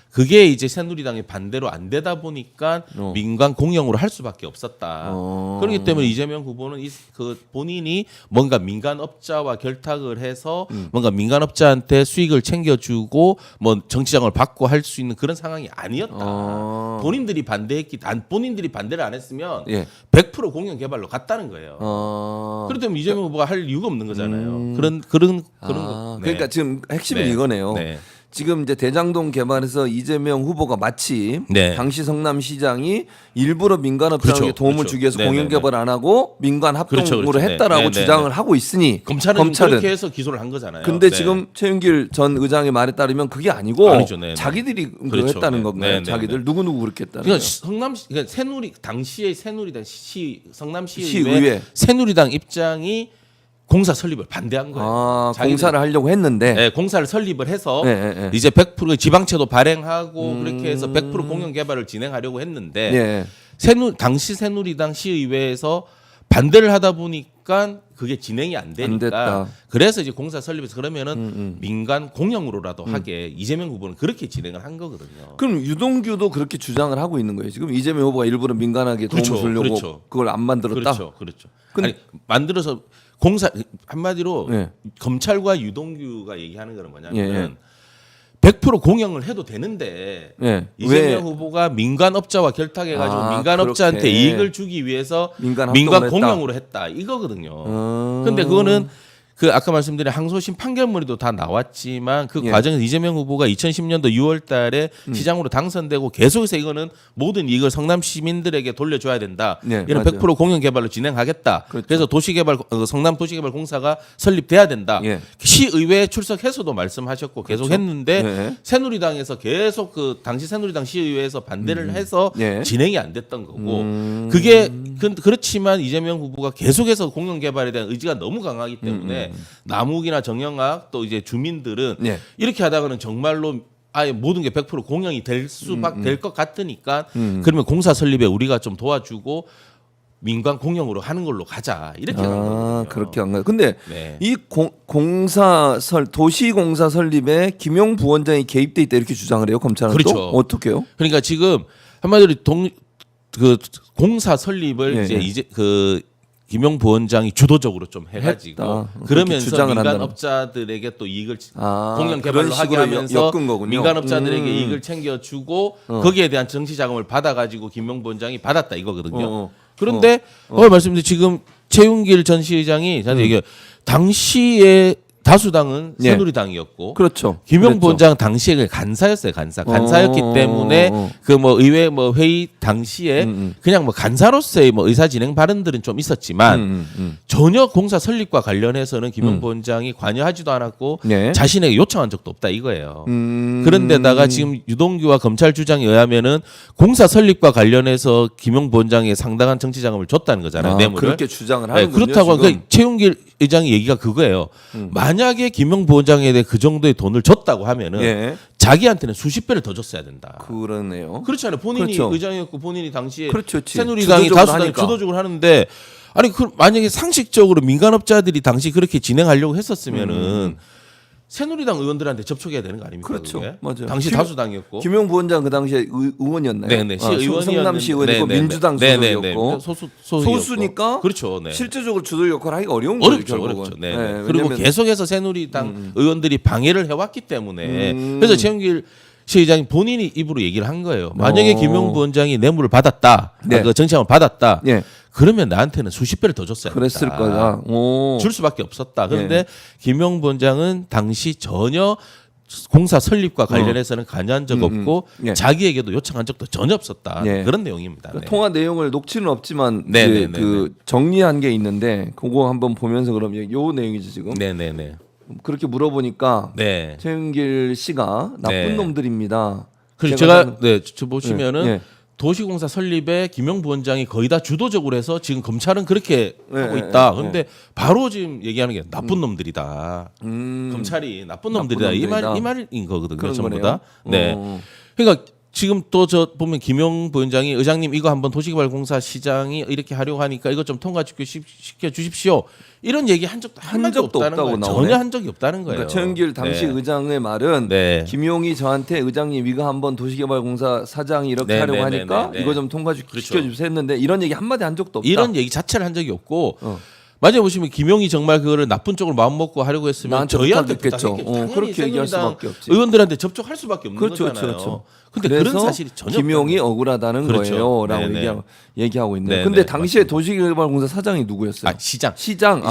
그게 이제 새누리당의 반대로 안 되다 보니까 민관 공영으로 할 수밖에 없었다. 그렇기 때문에 이재명 후보는 본인이 뭔가 민간업자와 결탁을 해서 뭔가 민간업자한테 수익을 챙겨주고 정치장을 받고 할 수 있는 그런 상황이 아니었다. 본인들이 반대를 안 했으면 100% 공영개발로 갔다는 거예요. 그렇기 때문에 이재명 후보가 할 이유가 없는 거잖아요. 그런 거. 그러니까 지금 핵심은 이거네요. 지금 이제 대장동 개발에서 이재명 후보가 마치 당시 성남시장이 일부러 민간업자에게 도움을 주기 위해서 공영개발 안 하고 민간 합동으로 했다라고 주장을 하고 있으니 검찰은 그렇게 해서 기소를 한 거잖아요. 근데 지금 최윤길 전 의장의 말에 따르면 그게 아니고 자기들이 했다는 건가요? 자기들 누구누구 그렇게 했다는 거예요. 그러니까 당시의 새누리당 성남시의회 새누리당 입장이 공사 설립을 반대한 거예요. 공사를 하려고 했는데 공사를 설립을 해서 이제 100% 지방채도 발행하고 그렇게 해서 100% 공영 개발을 진행하려고 했는데 당시 새누리당 시의회에서 반대를 하다 보니까 그게 진행이 안 되니까 그래서 이제 공사 설립에서 그러면은 민간 공영으로라도 하게 이재명 후보는 그렇게 진행을 한 거거든요. 그럼 유동규도 그렇게 주장을 하고 있는 거예요. 지금 이재명 후보가 일부러 민간하게 도움을 주려고 그걸 안 만들었다. 그렇죠. 아니, 만들어서 한마디로 검찰과 유동규가 얘기하는 거는 뭐냐면 100% 공영을 해도 되는데 이재명 후보가 민간업자와 결탁해가지고 민간업자한테 이익을 주기 위해서 민간 공영으로 했다 이거거든요. 근데 그거는 아까 말씀드린 항소심 판결문에도 다 나왔지만 그 과정에서 이재명 후보가 2010년도 6월달에 시장으로 당선되고 계속해서 이거는 모든 이익을 성남 시민들에게 돌려줘야 된다. 이런 100% 공영 개발로 진행하겠다. 그래서 성남 도시개발공사가 설립돼야 된다. 시의회에 출석해서도 말씀하셨고 계속 했는데 새누리당에서 계속 당시 새누리당 시의회에서 반대를 해서 진행이 안 됐던 거고 그게 그렇지만 이재명 후보가 계속해서 공영 개발에 대한 의지가 너무 강하기 때문에 남욱이나 정영학 또 이제 주민들은 이렇게 하다가는 정말로 아예 모든 게 100% 공영이 될 것 같으니까 그러면 공사 설립에 우리가 좀 도와주고 민간 공영으로 하는 걸로 가자 이렇게 간 거거든요. 그렇게 한 거예요. 근데 이 도시공사 설립에 김용 부원장이 개입돼 있다 이렇게 주장을 해요. 검찰은 또 어떻게요? 그러니까 지금 한마디로 공사 설립을 이제 김용 부원장이 주도적으로 좀 해가지고 그러면서 민간업자들에게 또 이익을 공영 개발로 하게 하면서 민간업자들에게 이익을 챙겨주고 거기에 대한 정치 자금을 받아가지고 김용 부원장이 받았다 이거거든요. 그런데 말씀드린 지금 최윤길 전 시의장이 저한테 얘기해요. 당시에 다수당은 새누리당이었고, 김용 부원장 당시에 간사였어요, 간사였기 때문에 의회 회의 당시에 그냥 간사로서의 의사 진행 발언들은 좀 있었지만 전혀 공사 설립과 관련해서는 김용 부원장이 관여하지도 않았고 자신에게 요청한 적도 없다 이거예요. 그런데다가 지금 유동규와 검찰 주장에 의하면은 공사 설립과 관련해서 김용 부원장에 상당한 정치 자금을 줬다는 거잖아요, 뇌물을. 그렇게 주장을 하는군요. 그렇다고 최윤길 의장의 얘기가 그거예요. 만약에 김용 부원장에 대해 그 정도의 돈을 줬다고 하면은 예. 자기한테는 수십 배를 더 줬어야 된다. 그러네요. 그렇잖아요. 본인이 그렇죠. 의장이었고 본인이 당시에 그렇죠. 새누리당이 다수당 주도적으로 하는데 아니 그 만약에 상식적으로 민간업자들이 당시 그렇게 진행하려고 했었으면은 새누리당 의원들한테 접촉해야 되는 거 아닙니까? 그렇죠. 그게? 맞아요. 당시 다수당이었고. 김용 부원장 그 당시에 의원이었나요? 네네. 성남시 의원이고 민주당 소속이었고 소수니까 그렇죠. 네. 실질적으로 주도 역할을 하기 어려운 거죠. 어렵죠. 결국은. 어렵죠. 네. 네, 그리고 왜냐면 계속해서 새누리당 의원들이 방해를 해왔기 때문에 그래서 최영길 시의장이 본인이 입으로 얘기를 한 거예요. 만약에 김용 부원장이 뇌물을 받았다, 네. 그 정치함을 받았다. 네. 그러면 나한테는 수십 배를 더 줬어야 된다. 그랬을 거다. 줄 수밖에 없었다. 그런데 김용 부원장은 당시 전혀 공사 설립과 관련해서는 관여한 적 없고 예. 자기에게도 요청한 적도 전혀 없었다. 예. 그런 내용입니다. 그 네. 통화 내용을 녹취는 없지만 네, 이제 네, 네, 그 정리한 게 있는데 그거 한번 보면서 그럼 요 내용이죠 지금. 네네네. 그렇게 물어보니까 네. 최영길 씨가 나쁜 네. 놈들입니다. 그래서 제가 저 보시면은 네. 도시공사 설립에 김용 부원장이 거의 다 주도적으로 해서 지금 검찰은 그렇게 네, 하고 있다. 네, 그런데 바로 지금 얘기하는 게 나쁜 놈들이다. 검찰이 나쁜 놈들이다. 이 말인 거거든요. 그런 전부 거네요. 다. 네. 그러니까 지금 또 저 보면 김용 부원장이 의장님 이거 한번 도시개발공사 시장이 이렇게 하려고 하니까 이거 좀 통과시켜 주십시오. 이런 얘기 한 적도 없다는 거예요. 나오네. 전혀 한 적이 없다는 거예요. 그러니까 최영길 당시 네. 의장의 말은 네. 김용이 저한테 의장님 이거 한번 도시개발공사 사장이 이렇게 네, 하려고 네, 하니까 네, 네, 네. 이거 좀 통과시켜 그렇죠. 주세요 했는데 이런 얘기 한마디 한 적도 없다. 이런 얘기 자체를 한 적이 없고 만약에 보시면 김용이 정말 그거를 나쁜 쪽으로 마음 먹고 하려고 했으면 나한테 저희한테 부탁했겠죠. 부탁했겠죠. 그렇게 얘기할 새누리당 수밖에 없지. 의원들한테 접촉할 수밖에 없는 그렇죠, 거잖아요. 그렇죠. 근데 그래서 그런 사실이 전혀 김용이 없다는 억울하다는 그렇죠. 거예요라고 네네. 얘기하고 있네요. 네네, 근데 당시에 맞습니다. 도시개발공사 사장이 누구였어요? 시장. 시장.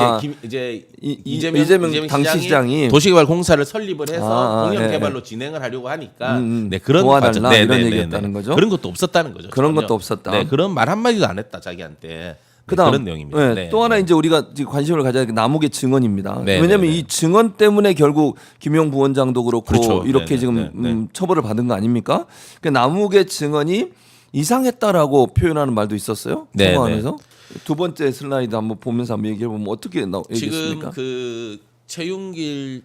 이제 이재명 당시 시장이 도시개발공사를 설립을 해서 아, 공영 네. 개발로 진행을 하려고 하니까 네, 도와달라 과정. 이런 얘기였다는 거죠? 그런 것도 없었다는 거죠. 그런 전혀. 것도 없었다. 네, 그런 말 한마디도 안 했다 자기한테. 그다음 그런 내용입니다. 네, 또 하나 이제 우리가 지금 관심을 가져야 될 게 남욱의 증언입니다. 네, 왜냐하면 네, 네. 이 증언 때문에 결국 김용 부원장도 그렇고 그렇죠. 이렇게 네, 네, 지금 네, 네. 처벌을 받은 거 아닙니까? 그 남욱의 증언이 이상했다라고 표현하는 말도 있었어요. 네, 통화안에서 두 번째 슬라이드 한번 보면서 한번 얘기해 보면 어떻게 지금 얘기했습니까? 그 최윤길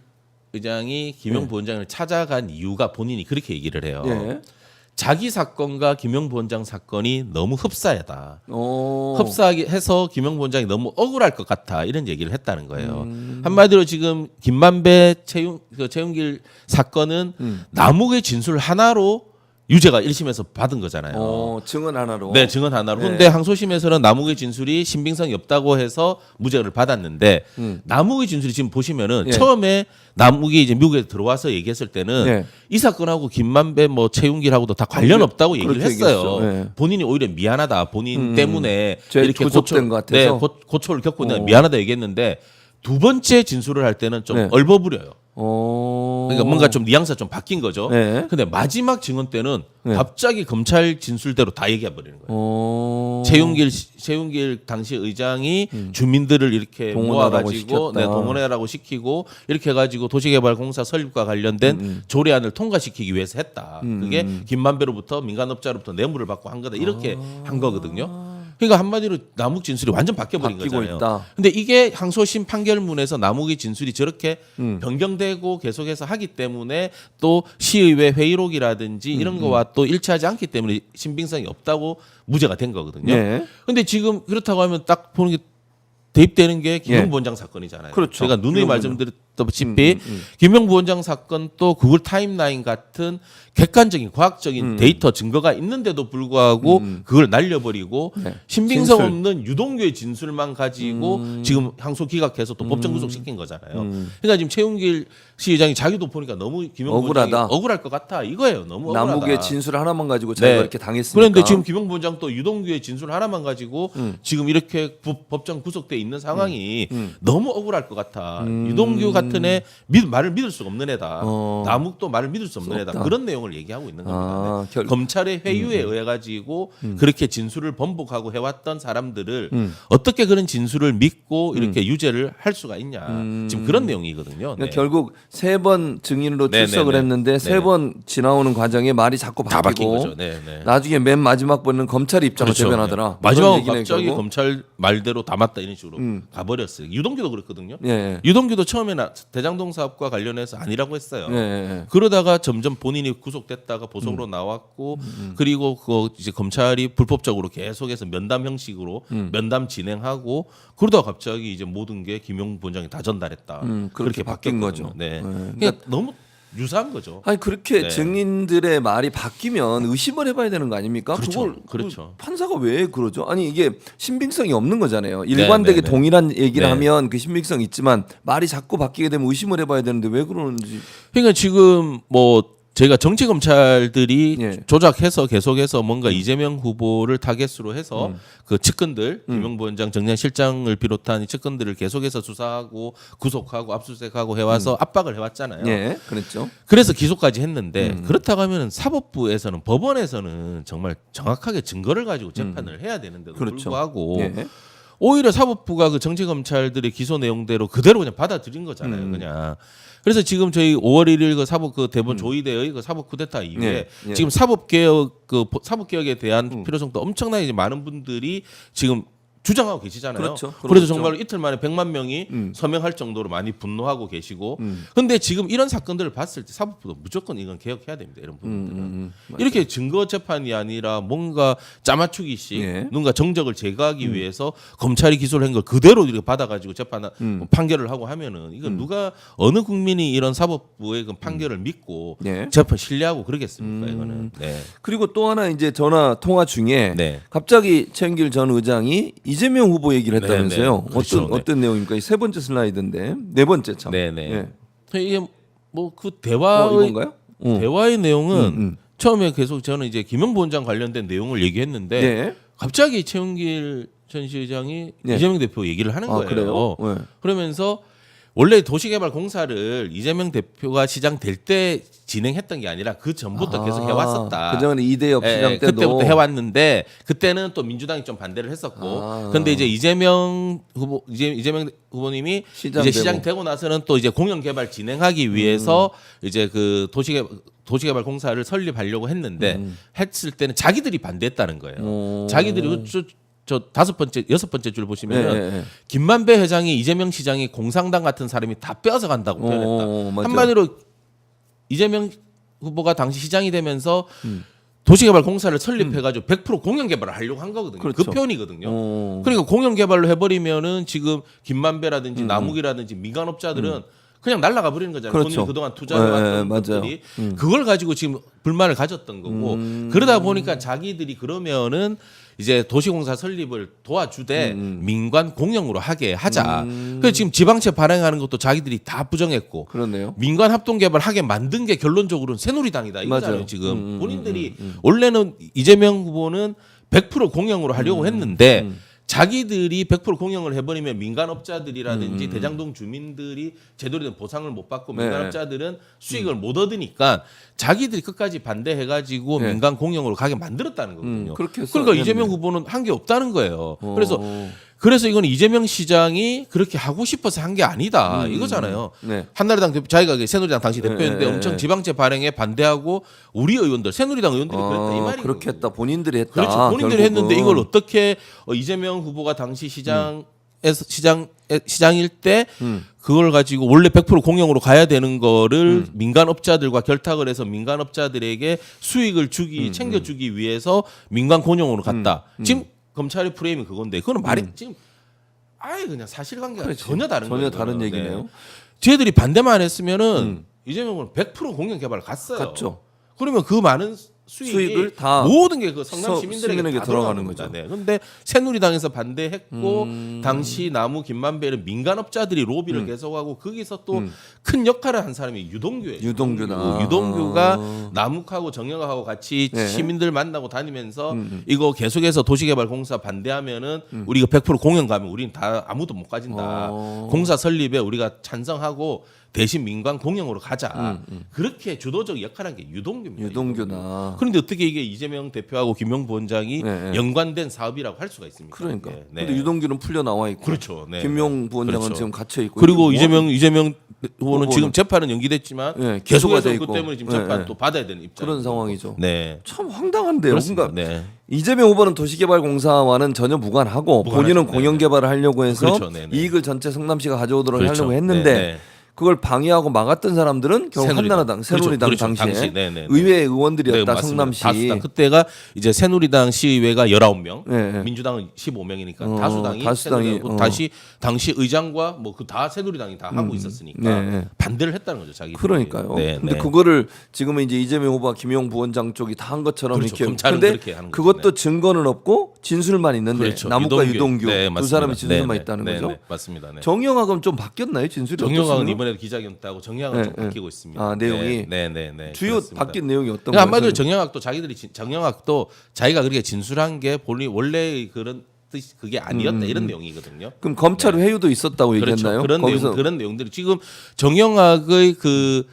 의장이 김용 부원장을 찾아간 이유가 본인이 그렇게 얘기를 해요. 예. 자기 사건과 김용 부원장 사건이 너무 흡사하다. 어. 흡사해서 김용 부원장이 너무 억울할 것 같아 이런 얘기를 했다는 거예요. 한마디로 지금 김만배 최윤길 사건은 남욱의 진술 하나로 유죄가 1심에서 받은 거잖아요. 증언 하나로. 네, 증언 하나로. 네. 근데 항소심에서는 남욱의 진술이 신빙성이 없다고 해서 무죄를 받았는데 남욱의 진술이 지금 보시면은 예. 처음에 남욱이 이제 미국에 들어와서 얘기했을 때는 예. 이 사건하고 김만배 뭐 최윤길하고도 다 관련 없다고 얘기를 그렇게 했어요. 얘기했어. 예. 본인이 오히려 미안하다. 본인 때문에 죄 이렇게 구속된 것 같아서. 네, 고초를 겪고 있는 미안하다 얘기했는데 두 번째 진술을 할 때는 좀 네. 얼버무려요. 어. 그러니까 뭔가 좀 뉘앙스가 좀 바뀐 거죠. 네. 근데 마지막 증언 때는 네. 갑자기 검찰 진술대로 다 얘기해 버리는 거예요. 최윤길 당시 의장이 주민들을 이렇게 동원하라고 모아가지고 시켰다. 동원해라고 시키고 이렇게 해가지고 도시개발공사 설립과 관련된 조례안을 통과시키기 위해서 했다. 그게 김만배로부터 민간업자로부터 뇌물을 받고 한 거다. 이렇게 한 거거든요. 그러니까 한마디로 남욱 진술이 완전 바뀌어버린 바뀌고 거잖아요. 있다. 근데 이게 항소심 판결문에서 남욱의 진술이 저렇게 변경되고 계속해서 하기 때문에 또 시의회 회의록이라든지 이런 거와 또 일치하지 않기 때문에 신빙성이 없다고 무죄가 된 거거든요. 네. 근데 지금 그렇다고 하면 딱 보는 게 대입되는 게 김용 예. 부원장 사건이잖아요. 그렇죠. 제가 누누이 김용 말씀드렸다시피 김용 부원장 사건 또 구글 타임라인 같은 객관적인 과학적인 데이터 증거가 있는데도 불구하고 그걸 날려버리고 네. 신빙성 진술. 없는 유동규의 진술만 가지고 지금 항소 기각해서 또 법정 구속시킨 거잖아요. 그러니까 지금 최윤길 시의장이 자기도 보니까 너무 김용 억울하다. 부원장이 억울할 것 같아 이거예요. 너무 억울하다. 남욱의 진술 하나만 가지고 자기가 이렇게 당했으니까. 그런데 지금 김용 부원장 또 유동규의 진술 하나만 가지고 지금 이렇게 법정 구속돼 있는 상황이 너무 억울할 것 같아. 유동규 같은 말을 믿을 수가 없는 애다. 남욱도 말을 믿을 수 없는 애다. 그런 내용을 얘기하고 있는 겁니다. 검찰의 회유에 의해 가지고 그렇게 진술을 번복하고 해왔던 사람들을 어떻게 그런 진술을 믿고 이렇게 유죄를 할 수가 있냐. 지금 그런 내용이거든요. 그러니까 결국 3번 증인으로 출석을 했는데 3번 지나오는 과정에 말이 자꾸 다 바뀐 바뀌고 거죠. 나중에 맨 마지막 번은 검찰 입장을 대변하더라. 마지막은 갑자기 검찰 말대로 다 맞다 이런 식으로 가버렸어요. 유동규도 그랬거든요. 유동규도 처음에는 대장동 사업과 관련해서 아니라고 했어요. 그러다가 점점 본인이 구속됐다가 보석으로 나왔고 그리고 그 이제 검찰이 불법적으로 계속해서 면담 형식으로 면담 진행하고 그러다가 갑자기 이제 모든 게 김용 본장이 다 전달했다. 그렇게 바뀐 거죠. 그러니까 너무 유사한 거죠. 아니 그렇게 증인들의 말이 바뀌면 의심을 해봐야 되는 거 아닙니까? 그걸 판사가 왜 그러죠? 아니 이게 신빙성이 없는 거잖아요. 일관되게 동일한 얘기를 하면 그 신빙성이 있지만 말이 자꾸 바뀌게 되면 의심을 해봐야 되는데 왜 그러는지. 그러니까 지금 뭐 저희가 정치 검찰들이 조작해서 계속해서 뭔가 이재명 후보를 타겟으로 해서 그 측근들 김용 부원장, 정장실장을 비롯한 이 측근들을 계속해서 수사하고 구속하고 압수수색하고 해와서 압박을 해왔잖아요. 그랬죠. 그래서 기소까지 했는데 그렇다고 하면 사법부에서는 법원에서는 정말 정확하게 증거를 가지고 재판을 해야 되는데도 불구하고 오히려 사법부가 그 정치 검찰들의 기소 내용대로 그대로 그냥 받아들인 거잖아요. 그냥. 그래서 지금 저희 5월 1일 그 사법 그 대법원 조의대의 그 사법 쿠데타 이후에 지금 사법 개혁에 대한 필요성도 엄청나게 이제 많은 분들이 지금 주장하고 계시잖아요. 그래서 정말로 이틀 만에 100만 명이 서명할 정도로 많이 분노하고 계시고. 근데 지금 이런 사건들을 봤을 때 사법부도 무조건 이건 개혁해야 됩니다. 이런 부분들은. 이렇게 증거 재판이 아니라 뭔가 짜맞추기식 누군가 정적을 제거하기 위해서 검찰이 기소를 한 걸 그대로 이렇게 받아가지고 재판 판결을 하고 하면은 이건 누가 어느 국민이 이런 사법부의 그 판결을 믿고 재판 신뢰하고 그러겠습니까? 이거는. 그리고 또 하나 이제 전화 통화 중에 갑자기 최영길 전 의장이 이재명 후보 얘기를 했다면서요. 어떤 내용입니까? 이 3번째 슬라이드인데 4번째 참. 이게 뭐 그 대화의 내용은 처음에 계속 저는 이제 김용 부원장 관련된 내용을 얘기했는데 갑자기 최영길 전 시장이 이재명 대표 얘기를 하는 거예요. 그래요? 그러면서 원래 도시개발공사를 이재명 대표가 시장 될 때 진행했던 게 아니라 그 전부터 계속 해왔었다. 그전에 이대엽 시장 때도 그때부터 해왔는데 그때는 또 민주당이 좀 반대를 했었고, 그런데 이제 이재명 후보님이 이제 시장 되고 나서는 또 이제 공영개발 진행하기 위해서 이제 그 도시개발공사를 설립하려고 했는데 했을 때는 자기들이 반대했다는 거예요. 자기들이 저 5번째, 6번째 줄 보시면은 김만배 회장이 이재명 시장이 공산당 같은 사람이 다 빼앗아 간다고 표현했다. 한마디로 이재명 후보가 당시 시장이 되면서 도시개발공사를 설립해가지고 100% 공영개발을 하려고 한 거거든요. 그 표현이거든요. 그러니까 공영개발로 해버리면은 지금 김만배라든지 남욱이라든지 민간업자들은 그냥 날아가 버리는 거잖아요. 본인이 그동안 투자해왔던 것들이 그걸 가지고 지금 불만을 가졌던 거고, 그러다 보니까 자기들이 그러면은 이제 도시공사 설립을 도와주되 민관 공영으로 하자. 그래서 지금 지방채 발행하는 것도 자기들이 다 부정했고, 민관 합동개발 하게 만든 게 결론적으로는 새누리당이다 이거잖아요. 지금 본인들이 원래는 이재명 후보는 100% 공영으로 하려고 했는데 자기들이 100% 공영을 해버리면 민간업자들이라든지 대장동 주민들이 제대로 된 보상을 못 받고 민간업자들은 수익을 못 얻으니까 자기들이 끝까지 반대해가지고 민간 공영으로 가게 만들었다는 거거든요. 그러니까 이재명 후보는 한 게 없다는 거예요. 그래서 이건 이재명 시장이 그렇게 하고 싶어서 한 게 아니다 이거잖아요. 한나라당 대표, 자기가 새누리당 당시 대표였는데 엄청 지방채 발행에 반대하고 우리 의원들, 새누리당 의원들이 그랬다 이 말이에요. 그렇게 했다. 본인들이 했다. 그렇죠. 본인들이 했는데 이걸 어떻게 이재명 후보가 당시 시장일 때 그걸 가지고 원래 100% 공영으로 가야 되는 거를 민간업자들과 결탁을 해서 민간업자들에게 수익을 챙겨주기 위해서 민간 공영으로 갔다. 지금 검찰의 프레임이 그건데 그거는 말이 지금 아예 그냥 사실관계가 전혀 다른 거예요. 전혀 다른 얘기네요. 쟤들이 반대만 했으면은 이재명은 100% 공영 개발을 갔어요. 갔죠. 그러면 그 많은 수익을 다 모든 게 그 성남 시민들에게 시민에게 다 돌아가는 거죠. 거죠. 네. 그런데 새누리당에서 반대했고 당시 나무 김만배는 민간업자들이 로비를 계속하고 거기서 또 큰 역할을 한 사람이 유동규예요. 유동규가 남욱하고 정영학하고 같이 네. 시민들 만나고 다니면서 이거 계속해서 도시개발공사 반대하면은 우리가 100% 공연 가면 우리는 다 아무도 못 가진다. 공사 설립에 우리가 찬성하고 대신 민간 공영으로 가자. 그렇게 주도적 역할한 게 유동규입니다. 유동규나. 그런데 어떻게 이게 이재명 대표하고 김용 부원장이 네. 연관된 사업이라고 할 수가 있습니까? 그러니까. 네. 근데 유동규는 풀려 나와 있고. 그렇죠. 네. 김용 부원장은 그렇죠. 지금 갇혀 있고. 그리고 이재명 후보는 지금 재판은 연기됐지만 네, 계속해서 돼 그 있고. 때문에 지금 재판 네. 또 받아야 되는 입장. 그런 상황이죠. 네. 참 황당한데요. 그렇습니다. 그러니까 네. 이재명 후보는 도시개발공사와는 전혀 무관하고 본인은 네, 공영개발을 하려고 해서 그렇죠. 네, 네. 이익을 전체 성남시가 가져오도록 그렇죠. 하려고 했는데 네, 네. 그걸 방해하고 막았던 사람들은 결국 한나라당, 새누리당 그렇죠. 당시에 네, 네, 네. 의회 의원들이었다. 네, 맞습니다. 성남시. 다수당 그때가 이제 새누리당 시의회가 19명, 네, 네. 민주당은 15명이니까 다수당이, 새누리당이고 당시 의장과 뭐 그 다 새누리당이 다 하고 있었으니까 네, 네. 반대를 했다는 거죠, 자기. 그러니까요. 네, 근데 네. 그거를 지금은 이제 이재명 후보와 김용 부원장 쪽이 다 한 것처럼 그렇죠. 이렇게. 검찰은 근데 그렇게 하는 거죠. 그것도 네. 증거는 없고 진술만 있는데 그렇죠. 남욱과 유동규 네, 두 맞습니다. 사람이 진술만 네, 네. 있다는 네, 거죠. 네, 맞습니다. 네. 정영학은 좀 바뀌었나요, 진술이? 정영학은 어떻습니까? 이번에도 기자회견 했다고 정영학은 좀 네, 바뀌고 있습니다. 아, 내용이? 네. 주요 그렇습니다. 바뀐 내용이 어떤 그러니까 한마디로 거예요? 정영학도 자기가 그렇게 진술한 게 본인 원래 그런 뜻이 그게 아니었다 이런 내용이거든요. 그럼 검찰 회유도 있었다고 얘기했나요? 그렇죠. 그런 내용들이 지금 정영학의 그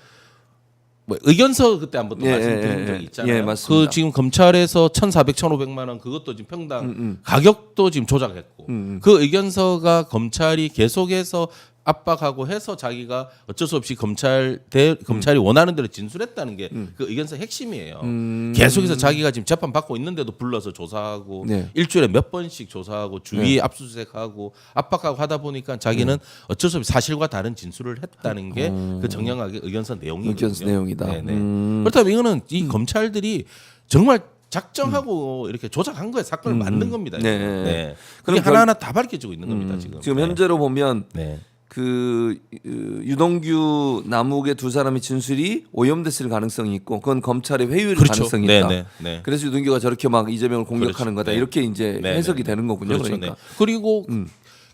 뭐 의견서 그때 한번 또 말씀드린 적이 있잖아요. 예, 맞습니다. 그 지금 검찰에서 1,400, 1,500만 원 그것도 지금 평당 가격도 지금 조작했고 그 의견서가 검찰이 계속해서 압박하고 해서 자기가 어쩔 수 없이 검찰이 원하는 대로 진술했다는 게 그 의견서 핵심이에요. 계속해서 자기가 지금 재판 받고 있는데도 불러서 조사하고 네. 일주일에 몇 번씩 조사하고 주위 압수수색하고 압박하고 하다 보니까 자기는 어쩔 수 없이 사실과 다른 진술을 했다는 게 그 정영학의 의견서 내용이거든요. 의견서 내용이다. 네네. 그렇다면 이거는 이 검찰들이 정말 작정하고 이렇게 조작한 거에 사건을 만든 겁니다. 네. 네. 그럼 그게 하나하나 다 밝혀지고 있는 겁니다. 지금. 지금 네. 현재로 보면 네. 그 유동규 남욱의 두 사람의 진술이 오염됐을 가능성이 있고 그건 검찰의 회유일 그렇죠. 가능성이 있다. 네. 그래서 유동규가 저렇게 막 이재명을 공격하는 그렇죠. 거다. 네. 이렇게 이제 네, 해석이 네. 되는 거군요. 그렇죠. 그러니까. 네. 그리고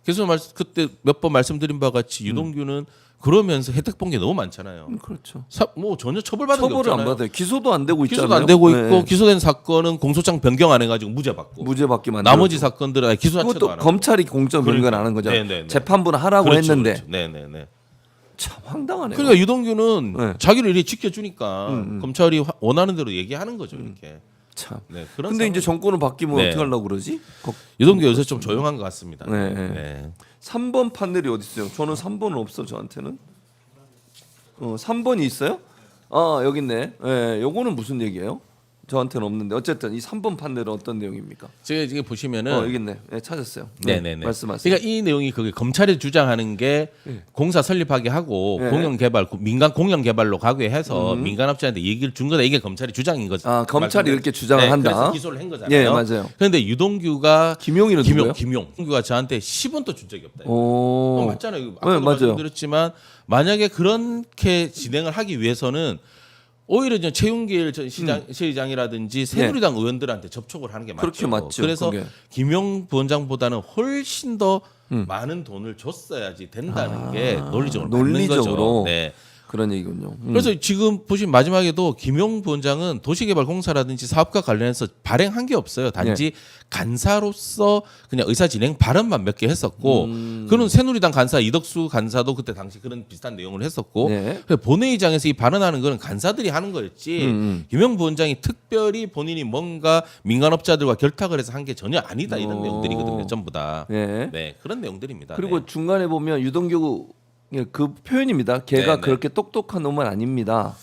계속 그때 몇 번 말씀드린 바와 같이 유동규는 그러면서 혜택 본 게 너무 많잖아요. 그렇죠. 뭐 전혀 처벌받은 게 처벌을 없잖아요. 안 받아요. 기소도 안 되고 있잖아요. 기소도 안 되고 있고 네. 기소된 사건은 공소장 변경 안 해가지고 무죄 받고 무죄 받기만. 나머지 사건들은 아니, 기소 자체도 그것도 안 하고. 검찰이 공적 변경 안 하는 거잖아요. 재판부는 하라고 했는데 네네네. 참 황당하네요. 그러니까 유동규는 네. 자기를 이렇게 지켜주니까 검찰이 원하는 대로 얘기하는 거죠 이렇게. 참. 네, 그런 근데 이제 상황. 정권을 바뀌면 네. 어떻게 하려고 그러지? 유동규 요새 좀 조용한 것 같습니다. 네. 네. 3번 판넬이 어디 있어요? 저는 3번은 없어 저한테는. 3번이 있어요? 아 여기 있네. 예, 요거는 무슨 얘기예요? 저한테는 없는데 어쨌든 이 3번 판넬은 어떤 내용입니까? 제가 지금 보시면은 여기 있네. 네, 찾았어요. 네네네. 말씀하세요. 그러니까 이 내용이 그게 검찰이 주장하는 게 공사 설립하게 하고 네. 공영 개발 민간 공영 개발로 가게 해서 민간업자한테 얘기를 준 거다 이게 검찰이 주장인 거죠. 아 검찰이 이렇게 주장을 네, 한다. 그래서 기소를 한 거잖아요. 예 맞아요. 그런데 유동규가 김용이는 누구예요? 김용규가 저한테 10원도 준 적이 없다. 오. 맞잖아요. 아까도 맞아요. 말씀드렸지만 만약에 그렇게 진행을 하기 위해서는 오히려 이제 최윤길 전 시장이라든지 새누리당 의원들한테 접촉을 하는 게 맞죠. 그렇게 맞죠, 그래서 그게. 김용 부원장보다는 훨씬 더 많은 돈을 줬어야지 된다는 게 논리적으로 맞는 논리적으로. 거죠. 네. 그런 얘기군요. 그래서 지금 보신 마지막에도 김용 부원장은 도시개발공사라든지 사업과 관련해서 발행한 게 없어요. 단지 간사로서 그냥 의사 진행 발언만 몇 개 했었고, 그는 새누리당 간사 이덕수 간사도 그때 당시 그런 비슷한 내용을 했었고, 네. 그래서 본회의장에서 이 발언하는 거는 간사들이 하는 거였지. 김용 부원장이 특별히 본인이 뭔가 민간업자들과 결탁을 해서 한 게 전혀 아니다 이런 내용들이거든요. 전부 다. 네. 네, 그런 내용들입니다. 그리고 네. 중간에 보면 유동규 그 표현입니다. 걔가 네, 네. 그렇게 똑똑한 놈은 아닙니다.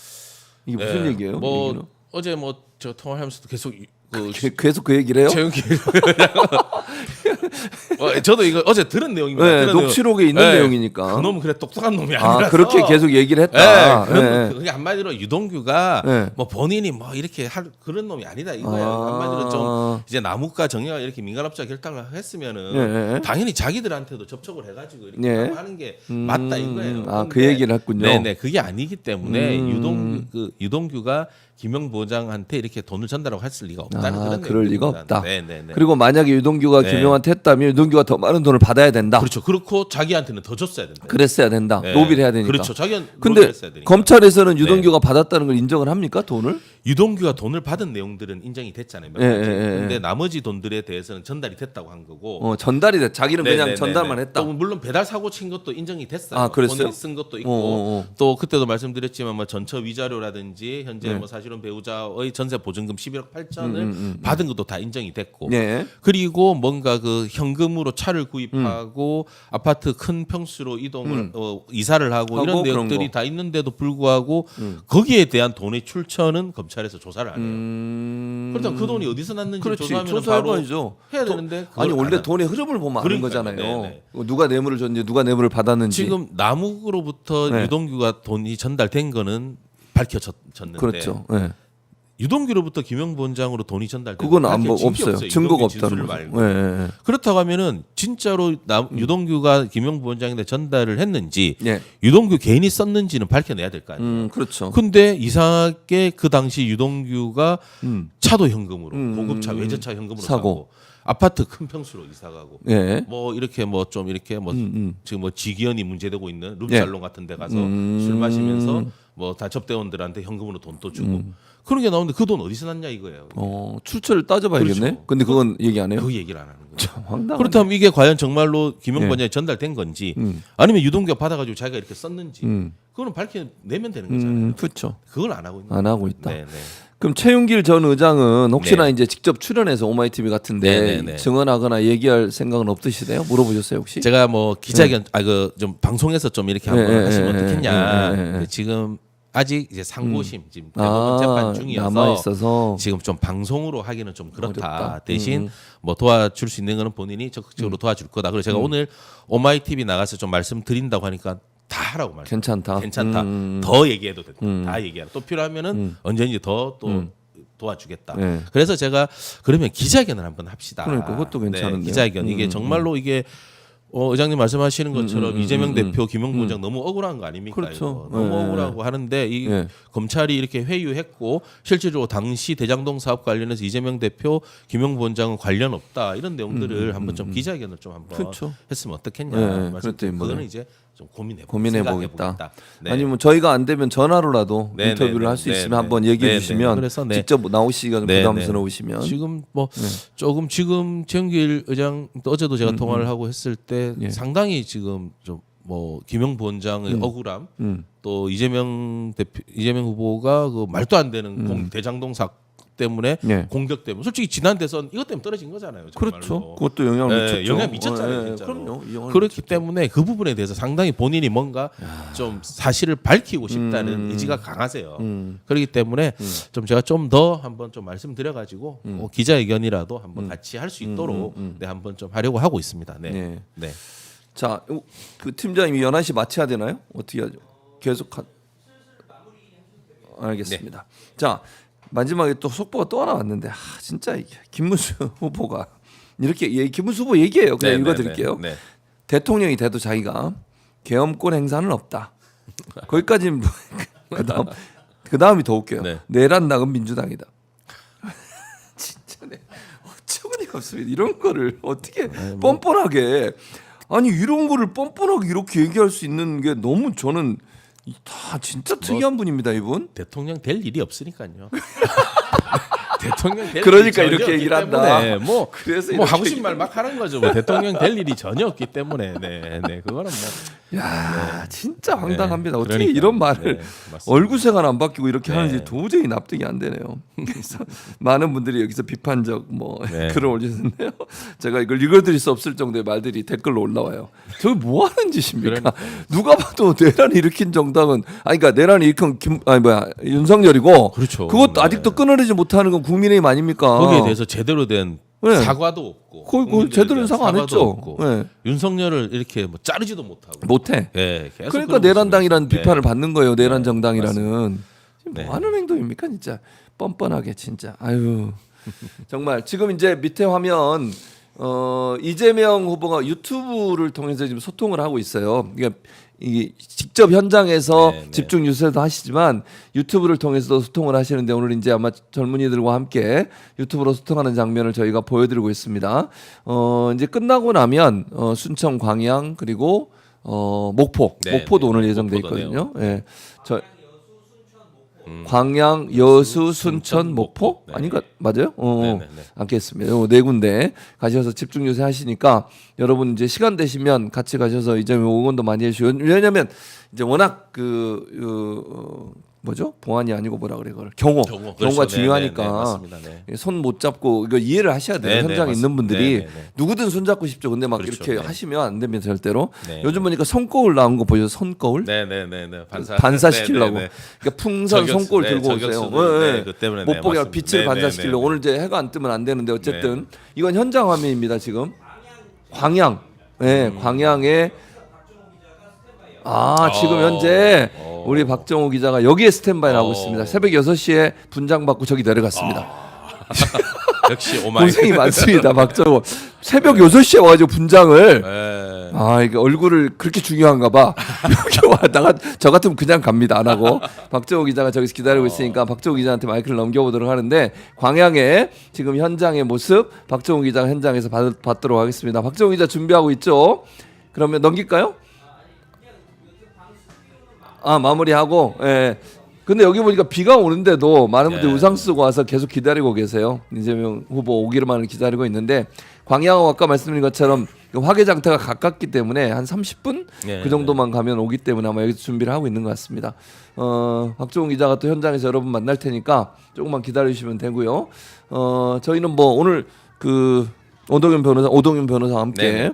이게 무슨 네, 얘기예요? 뭐 얘기는? 어제 뭐 저 통화하면서도 계속 계속 그 얘기를 해요? 최윤길 저도 이거 어제 들은 내용입니다. 네, 들은 녹취록에 있는 네, 내용이니까. 그놈은 그래 똑똑한 놈이 아니라서. 그렇게 계속 얘기를 했다. 그게 한마디로 유동규가 뭐 본인이 뭐 이렇게 할 그런 놈이 아니다 이거예요. 한마디로 좀 이제 남욱과 정의가 이렇게 민간업자 결탁을 했으면은 당연히 자기들한테도 접촉을 해가지고 이렇게 하는 게 맞다 이거예요. 그 얘기를 했군요. 네네, 그게 아니기 때문에 유동규가 김영 부장한테 이렇게 돈을 전달하고 했을 리가 없다는 그런 그럴 리가 없다. 네네네. 그리고 만약에 유동규가 김영한테 했다면 유동규가 더 많은 돈을 받아야 된다. 그렇죠. 그렇고 자기한테는 더 줬어야 된다. 그랬어야 된다. 로비를 해야 되니까. 그렇죠. 자기는 근데 했어야 되니까. 검찰에서는 유동규가 받았다는 걸 인정을 합니까? 돈을? 유동규가 돈을 받은 내용들은 인정이 됐잖아요. 근데 나머지 돈들에 대해서는 전달이 됐다고 한 거고. 전달이 됐. 자기는 그냥 전달만 했다. 또 물론 배달 사고 친 것도 인정이 됐어요. 그랬어요? 본인이 쓴 것도 있고. 또 그때도 말씀드렸지만 뭐 전처 위자료라든지 현재 뭐 사실은 배우자의 전세 보증금 11억 8천을 받은 것도 다 인정이 됐고. 그리고 뭔가 그 현금으로 차를 구입하고 아파트 큰 평수로 이동을 이사를 하고 이런 내용들이 다 있는데도 불구하고 거기에 대한 돈의 출처는 검찰에서 조사를 안 해요. 그렇다면 그 돈이 어디서 났는지 조사하면 바로 해야 되는데 아니 원래 돈의 흐름을 보면 아는 거잖아요. 누가 뇌물을 줬는지 누가 뇌물을 받았는지. 지금 남욱으로부터 유동규가 돈이 전달된 거는 밝혀졌는데 그렇죠. 유동규로부터 김영 부원장으로 돈이 전달된 그건 없어요. 증거가 없다는 거죠. 그렇다고 하면은 진짜로 유동규가 김영 부원장한테 전달을 했는지 유동규 개인이 썼는지는 밝혀내야 될 거 아니에요. 그렇죠. 근데 이상하게 그 당시 유동규가 차도 현금으로 고급차 외제차 현금으로 사고 아파트 큰 평수로 이사가고 뭐 이렇게 뭐 좀 이렇게 뭐 지금 뭐 지기현이 문제되고 있는 룸살롱 같은 데 가서 술 마시면서 뭐 다 접대원들한테 현금으로 돈도 주고 그런 게 나오는데 그 돈 어디서 났냐 이거예요. 출처를 따져봐야겠네. 그렇죠. 근데 그건 얘기 안 해요. 그 얘기를 안 하는 거죠. 참 황당하네. 그렇다면 이게 과연 정말로 김영 부원장에 전달된 건지 아니면 유동규가 받아가지고 자기가 이렇게 썼는지 그거는 밝혀내면 되는 거잖아요. 그렇죠. 그걸 안 하고 있는 안 하고 있다. 네네. 그럼 최윤길 전 의장은 혹시나 이제 직접 출연해서 오마이TV 같은데 증언하거나 얘기할 생각은 없으시대요? 물어보셨어요 혹시? 제가 뭐 기자회견 좀 방송에서 좀 이렇게 한번 하시면 어떻겠냐. 지금 아직 이제 상고심 지금 대법원 재판 중이어서 남아 있어서 지금 좀 방송으로 하기는 좀 그렇다. 어렵다. 대신 뭐 도와줄 수 있는 거는 본인이 적극적으로 도와줄 거다. 그래서 제가 오늘 오마이TV 나가서 좀 말씀드린다고 하니까 다 하라고 말씀. 괜찮다. 더 얘기해도 된다. 다 얘기하라. 또 필요하면은 언제든지 더 또 도와주겠다. 그래서 제가 그러면 기자회견을 한번 합시다. 그러니까 그것도 괜찮은데. 기자회견 이게 정말로 이게 의장님 말씀하시는 것처럼 이재명 대표, 김영 부원장 너무 억울한 거 아닙니까? 그렇죠. 이거? 너무 억울하고 하는데 이 검찰이 이렇게 회유했고 실질적으로 당시 대장동 사업 관련해서 이재명 대표, 김영 부원장은 관련 없다 이런 내용들을 한번 좀 기자회견을 좀 한번 했으면 어떻겠냐. 그거는 이제 좀 고민해보겠다. 아니면 저희가 안 되면 전화로라도 인터뷰를 할 수 있으면 한번 얘기해 주시면 그래서 직접 나오시기가 부담스러우시면 지금 뭐 조금 지금 최영길 의장 또 어제도 제가 통화를 하고 했을 때 상당히 지금 좀 뭐 김영 부원장의 억울함 또 이재명 후보가 그 말도 안 되는 대장동 사건 때문에 공격 때문에 솔직히 지난 대선 이것 때문에 떨어진 거잖아요. 정말로. 그렇죠. 그것도 영향을 미쳤죠. 영향 미쳤잖아요. 그럼요. 그렇기 때문에 그 부분에 대해서 상당히 본인이 뭔가 좀 사실을 밝히고 싶다는 의지가 강하세요. 그렇기 때문에 좀 제가 좀 더 한번 좀 말씀드려가지고 기자회견이라도 한번 같이 할 수 있도록 한번 좀 하려고 하고 있습니다. 네. 자, 그 팀장님이 11시 마쳐야 되나요? 어떻게 하죠? 계속 알겠습니다. 자. 마지막에 또 속보가 또 하나 왔는데 진짜 김문수 후보가 이렇게 김문수 후보 얘기해요. 그냥 읽어드릴게요. 대통령이 돼도 자기가 계엄권 행사는 없다. 거기까지는 그 다음이 더 웃겨요. 내란당은 민주당이다. 진짜 어처구니가 없습니다. 이런 거를 어떻게 뻔뻔하게 이런 거를 뻔뻔하게 이렇게 얘기할 수 있는 게 너무 저는 다 진짜 특이한 분입니다, 이분. 대통령 될 일이 없으니까요. 대통령 될 그러니까 이렇게 얘기를 한다. 그래서 뭐 하고 싶은 말 막 하는 거죠. 뭐 대통령 될 일이 전혀 없기 때문에. 그거는 진짜 황당합니다. 어떻게 이런 말을 얼굴색은 안 바뀌고 이렇게 하는지 도저히 납득이 안 되네요. 그래서 많은 분들이 여기서 비판적 글을 올리는데요. 제가 이걸 읽어드릴 수 없을 정도의 말들이 댓글로 올라와요. 저게 뭐 하는 짓입니까? 누가 봐도 내란 일으킨 정당은 그러니까 내란 일으킨 윤석열이고 그렇죠. 그것도 아직도 끊어내지 못하는 건 국민의힘 아닙니까? 거기에 대해서 제대로 된 네. 사과도 없고 거의 제대로 된 사과 안 했죠. 없고, 네. 윤석열을 이렇게 뭐 자르지도 못하고 못해. 네, 계속 그러니까 그런 내란당이라는 모습이- 비판을 받는 거예요. 내란 정당이라는. 네. 뭐 하는 행동입니까 진짜 뻔뻔하게 진짜. 아유 정말 지금 이제 밑에 화면 이재명 후보가 유튜브를 통해서 지금 소통을 하고 있어요. 그러니까 이 직접 현장에서 네, 네. 집중 뉴스도 하시지만 유튜브를 통해서도 소통을 하시는데 오늘 이제 아마 젊은이들과 함께 유튜브로 소통하는 장면을 저희가 보여드리고 있습니다. 이제 끝나고 나면 순천, 광양 그리고 목포, 네, 목포도 네. 오늘 예정돼 목포도네요. 있거든요. 예, 광양, 여수, 순천, 목포 네. 아닌가 맞아요? 네, 네, 네. 않겠습니다. 요 네 군데 가셔서 집중 유세 하시니까 여러분 이제 시간 되시면 같이 가셔서 이재명 응원도 많이 해주시고 왜냐하면 이제 워낙 뭐죠? 보안이 아니고 뭐라 그래 그걸 경호가 그렇죠. 중요하니까 네, 네, 네, 맞습니다. 네. 손 못 잡고 이거 이해를 하셔야 돼요. 네, 네, 현장에 있는 맞습니다. 분들이 네, 네, 네. 누구든 손 잡고 싶죠. 근데 막 그렇죠. 이렇게 네. 하시면 안 됩니다 절대로. 네. 요즘 보니까 손거울 나온 거 보여요. 손거울. 네네네네 반사시키려고. 네, 네, 네. 그러니까 풍선 저격수, 손거울 네, 들고 오세요. 저격수들, 네, 그 때문에, 못 네, 보게 맞습니다. 빛을 네, 반사시키려고. 네, 네, 오늘 이제 해가 안 뜨면 안 되는데 어쨌든 이건 현장 화면입니다 지금. 광양. 네, 광양에 지금 현재 우리 박정호 기자가 여기에 스탠바이 하고 있습니다. 새벽 6시에 분장 받고 저기 내려갔습니다. 역시 오마이 고생이 많습니다. 박정호. 새벽 6시에 와가지고 분장을 네. 이게 얼굴을 그렇게 중요한가 봐. 여기 와, 저 같으면 그냥 갑니다. 안 하고. 박정호 기자가 저기서 기다리고 있으니까 박정호 기자한테 마이크를 넘겨보도록 하는데 광양에 지금 현장의 모습 박정호 기자가 현장에서 받도록 하겠습니다. 박정호 기자 준비하고 있죠? 그러면 넘길까요? 마무리하고. 예. 근데 여기 보니까 비가 오는데도 많은 분들이 예. 우산 쓰고 와서 계속 기다리고 계세요. 이재명 후보 오기만을 기다리고 있는데 광양하고 아까 말씀드린 것처럼 화개장터가 가깝기 때문에 한 30분 예, 그 정도만 가면 오기 때문에 아마 여기서 준비를 하고 있는 것 같습니다. 박종훈 기자가 또 현장에서 여러분 만날 테니까 조금만 기다리시면 되고요. 저희는 뭐 오늘 그 오동윤 변호사와 함께 네네.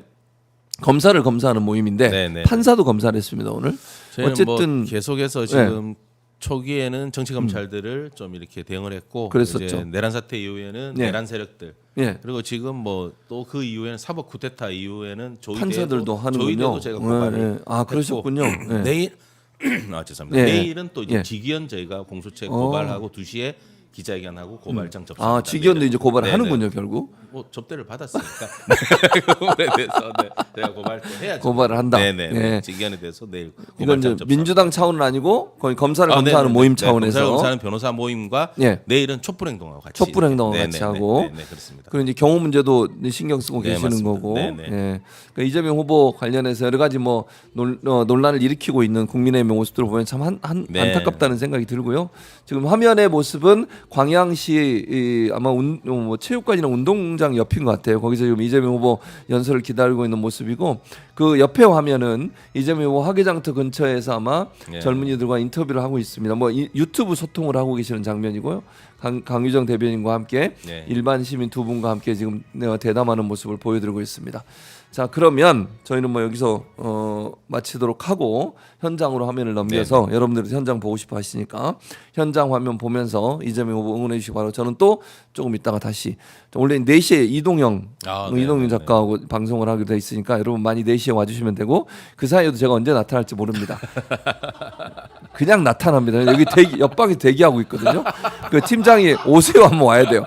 검사를 검사하는 모임인데 네네. 판사도 검사를 했습니다 오늘. 저희는 어쨌든 뭐 계속해서 지금 초기에는 정치 검찰들을 좀 이렇게 대응을 했고 그랬었죠. 이제 내란 사태 이후에는 네. 내란 세력들 예. 그리고 지금 뭐 또 그 이후에는 사법 쿠데타 이후에는 판사들도 하는군요. 조이대도 제가 고발을 그러셨군요. 했고 예. 내일 죄송합니다. 네. 내일은 또 이제 예. 직위원 저희가 공소체 고발하고 2시에 기자회견하고 고발장 접수. 직위원도 이제 고발을 네네. 하는군요 결국. 뭐 접대를 받았으니까 그거에 대해서 제가 고발 또 해야죠. 고발을 한다. 네네. 예. 직위원에 대해서 내일 이건 이제 고발장 접수. 민주당 차원은 아니고 거의 검사를 검사하는 모임 차원에서 검사를 검사하는 변호사 모임과 예. 내일은 촛불 행동하고 같이. 촛불 행동을 네네, 같이 네, 하고. 네, 그렇습니다. 그리고 이제 경호 문제도 신경 쓰고 네, 계시는 맞습니다. 거고. 네, 네. 예. 그러니까 이재명 후보 관련해서 여러 가지 뭐 논란을 일으키고 있는 국민의힘의 모습들을 보면 참 네. 안타깝다는 생각이 들고요. 지금 화면의 모습은 광양시 아마 뭐 체육관이나 운동장 옆인 것 같아요. 거기서 지금 이재명 후보 연설을 기다리고 있는 모습이고 그 옆에 화면은 이재명 후보 화개장터 근처에서 아마 예. 젊은이들과 인터뷰를 하고 있습니다. 뭐 유튜브 소통을 하고 계시는 장면이고요. 강유정 대변인과 함께 네. 일반 시민 두 분과 함께 지금 대담하는 모습을 보여드리고 있습니다. 자 그러면 저희는 뭐 여기서 마치도록 하고 현장으로 화면을 넘겨서 여러분들도 현장 보고 싶어 하시니까 현장 화면 보면서 이재명 후보 응원해 주시기 바라고 저는 또 조금 있다가 다시 원래 4시에 이동영 작가하고 방송을 하게 돼 있으니까 여러분 많이 4시에 와주시면 되고 그 사이에도 제가 언제 나타날지 모릅니다. 그냥 나타납니다. 여기 옆방에 대기하고 있거든요. 그 팀장이 오세요 하면 와야 돼요.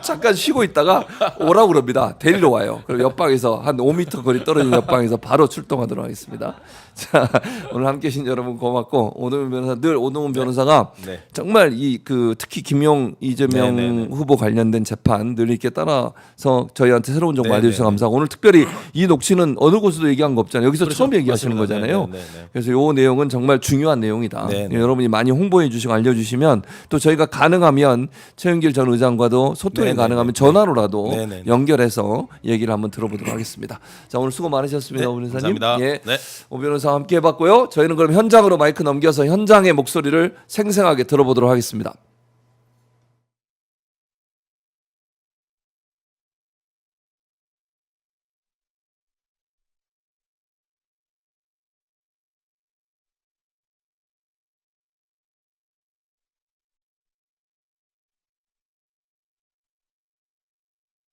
잠깐 쉬고 있다가 오라고 그럽니다. 데리러 와요. 그럼 옆방에서 한 5m 거리 떨어진 옆방에서 바로 출동하도록 하겠습니다. 자, 오늘 함께 해주신 여러분 고맙고 오동훈 변호사 늘 오동훈 변호사가 정말 특히 김용 이재명 후보 관련된 재판 늘 이렇게 따라서 저희한테 새로운 정보 알려주셔서 감사하고 오늘 특별히 이 녹취는 어느 곳에도 얘기한 거 없잖아요. 여기서 처음 얘기하시는 거잖아요. 그래서 이 내용은 정말 중요한 내용이다. 여러분이 많이 홍보해 주시고 알려주시면 또 저희가 가능하면 최영길 전 의장과도 소통이 가능하면 전화로라도 연결해서 얘기를 한번 들어보도록 하겠습니다. 자 오늘 수고 많으셨습니다. 오 변호사님. 감사합니다. 예. 오 변호사와 함께 해봤고요. 저희는 그럼 현장으로 마이크 넘겨서 현장의 목소리를 생생하게 들어보도록 하겠습니다.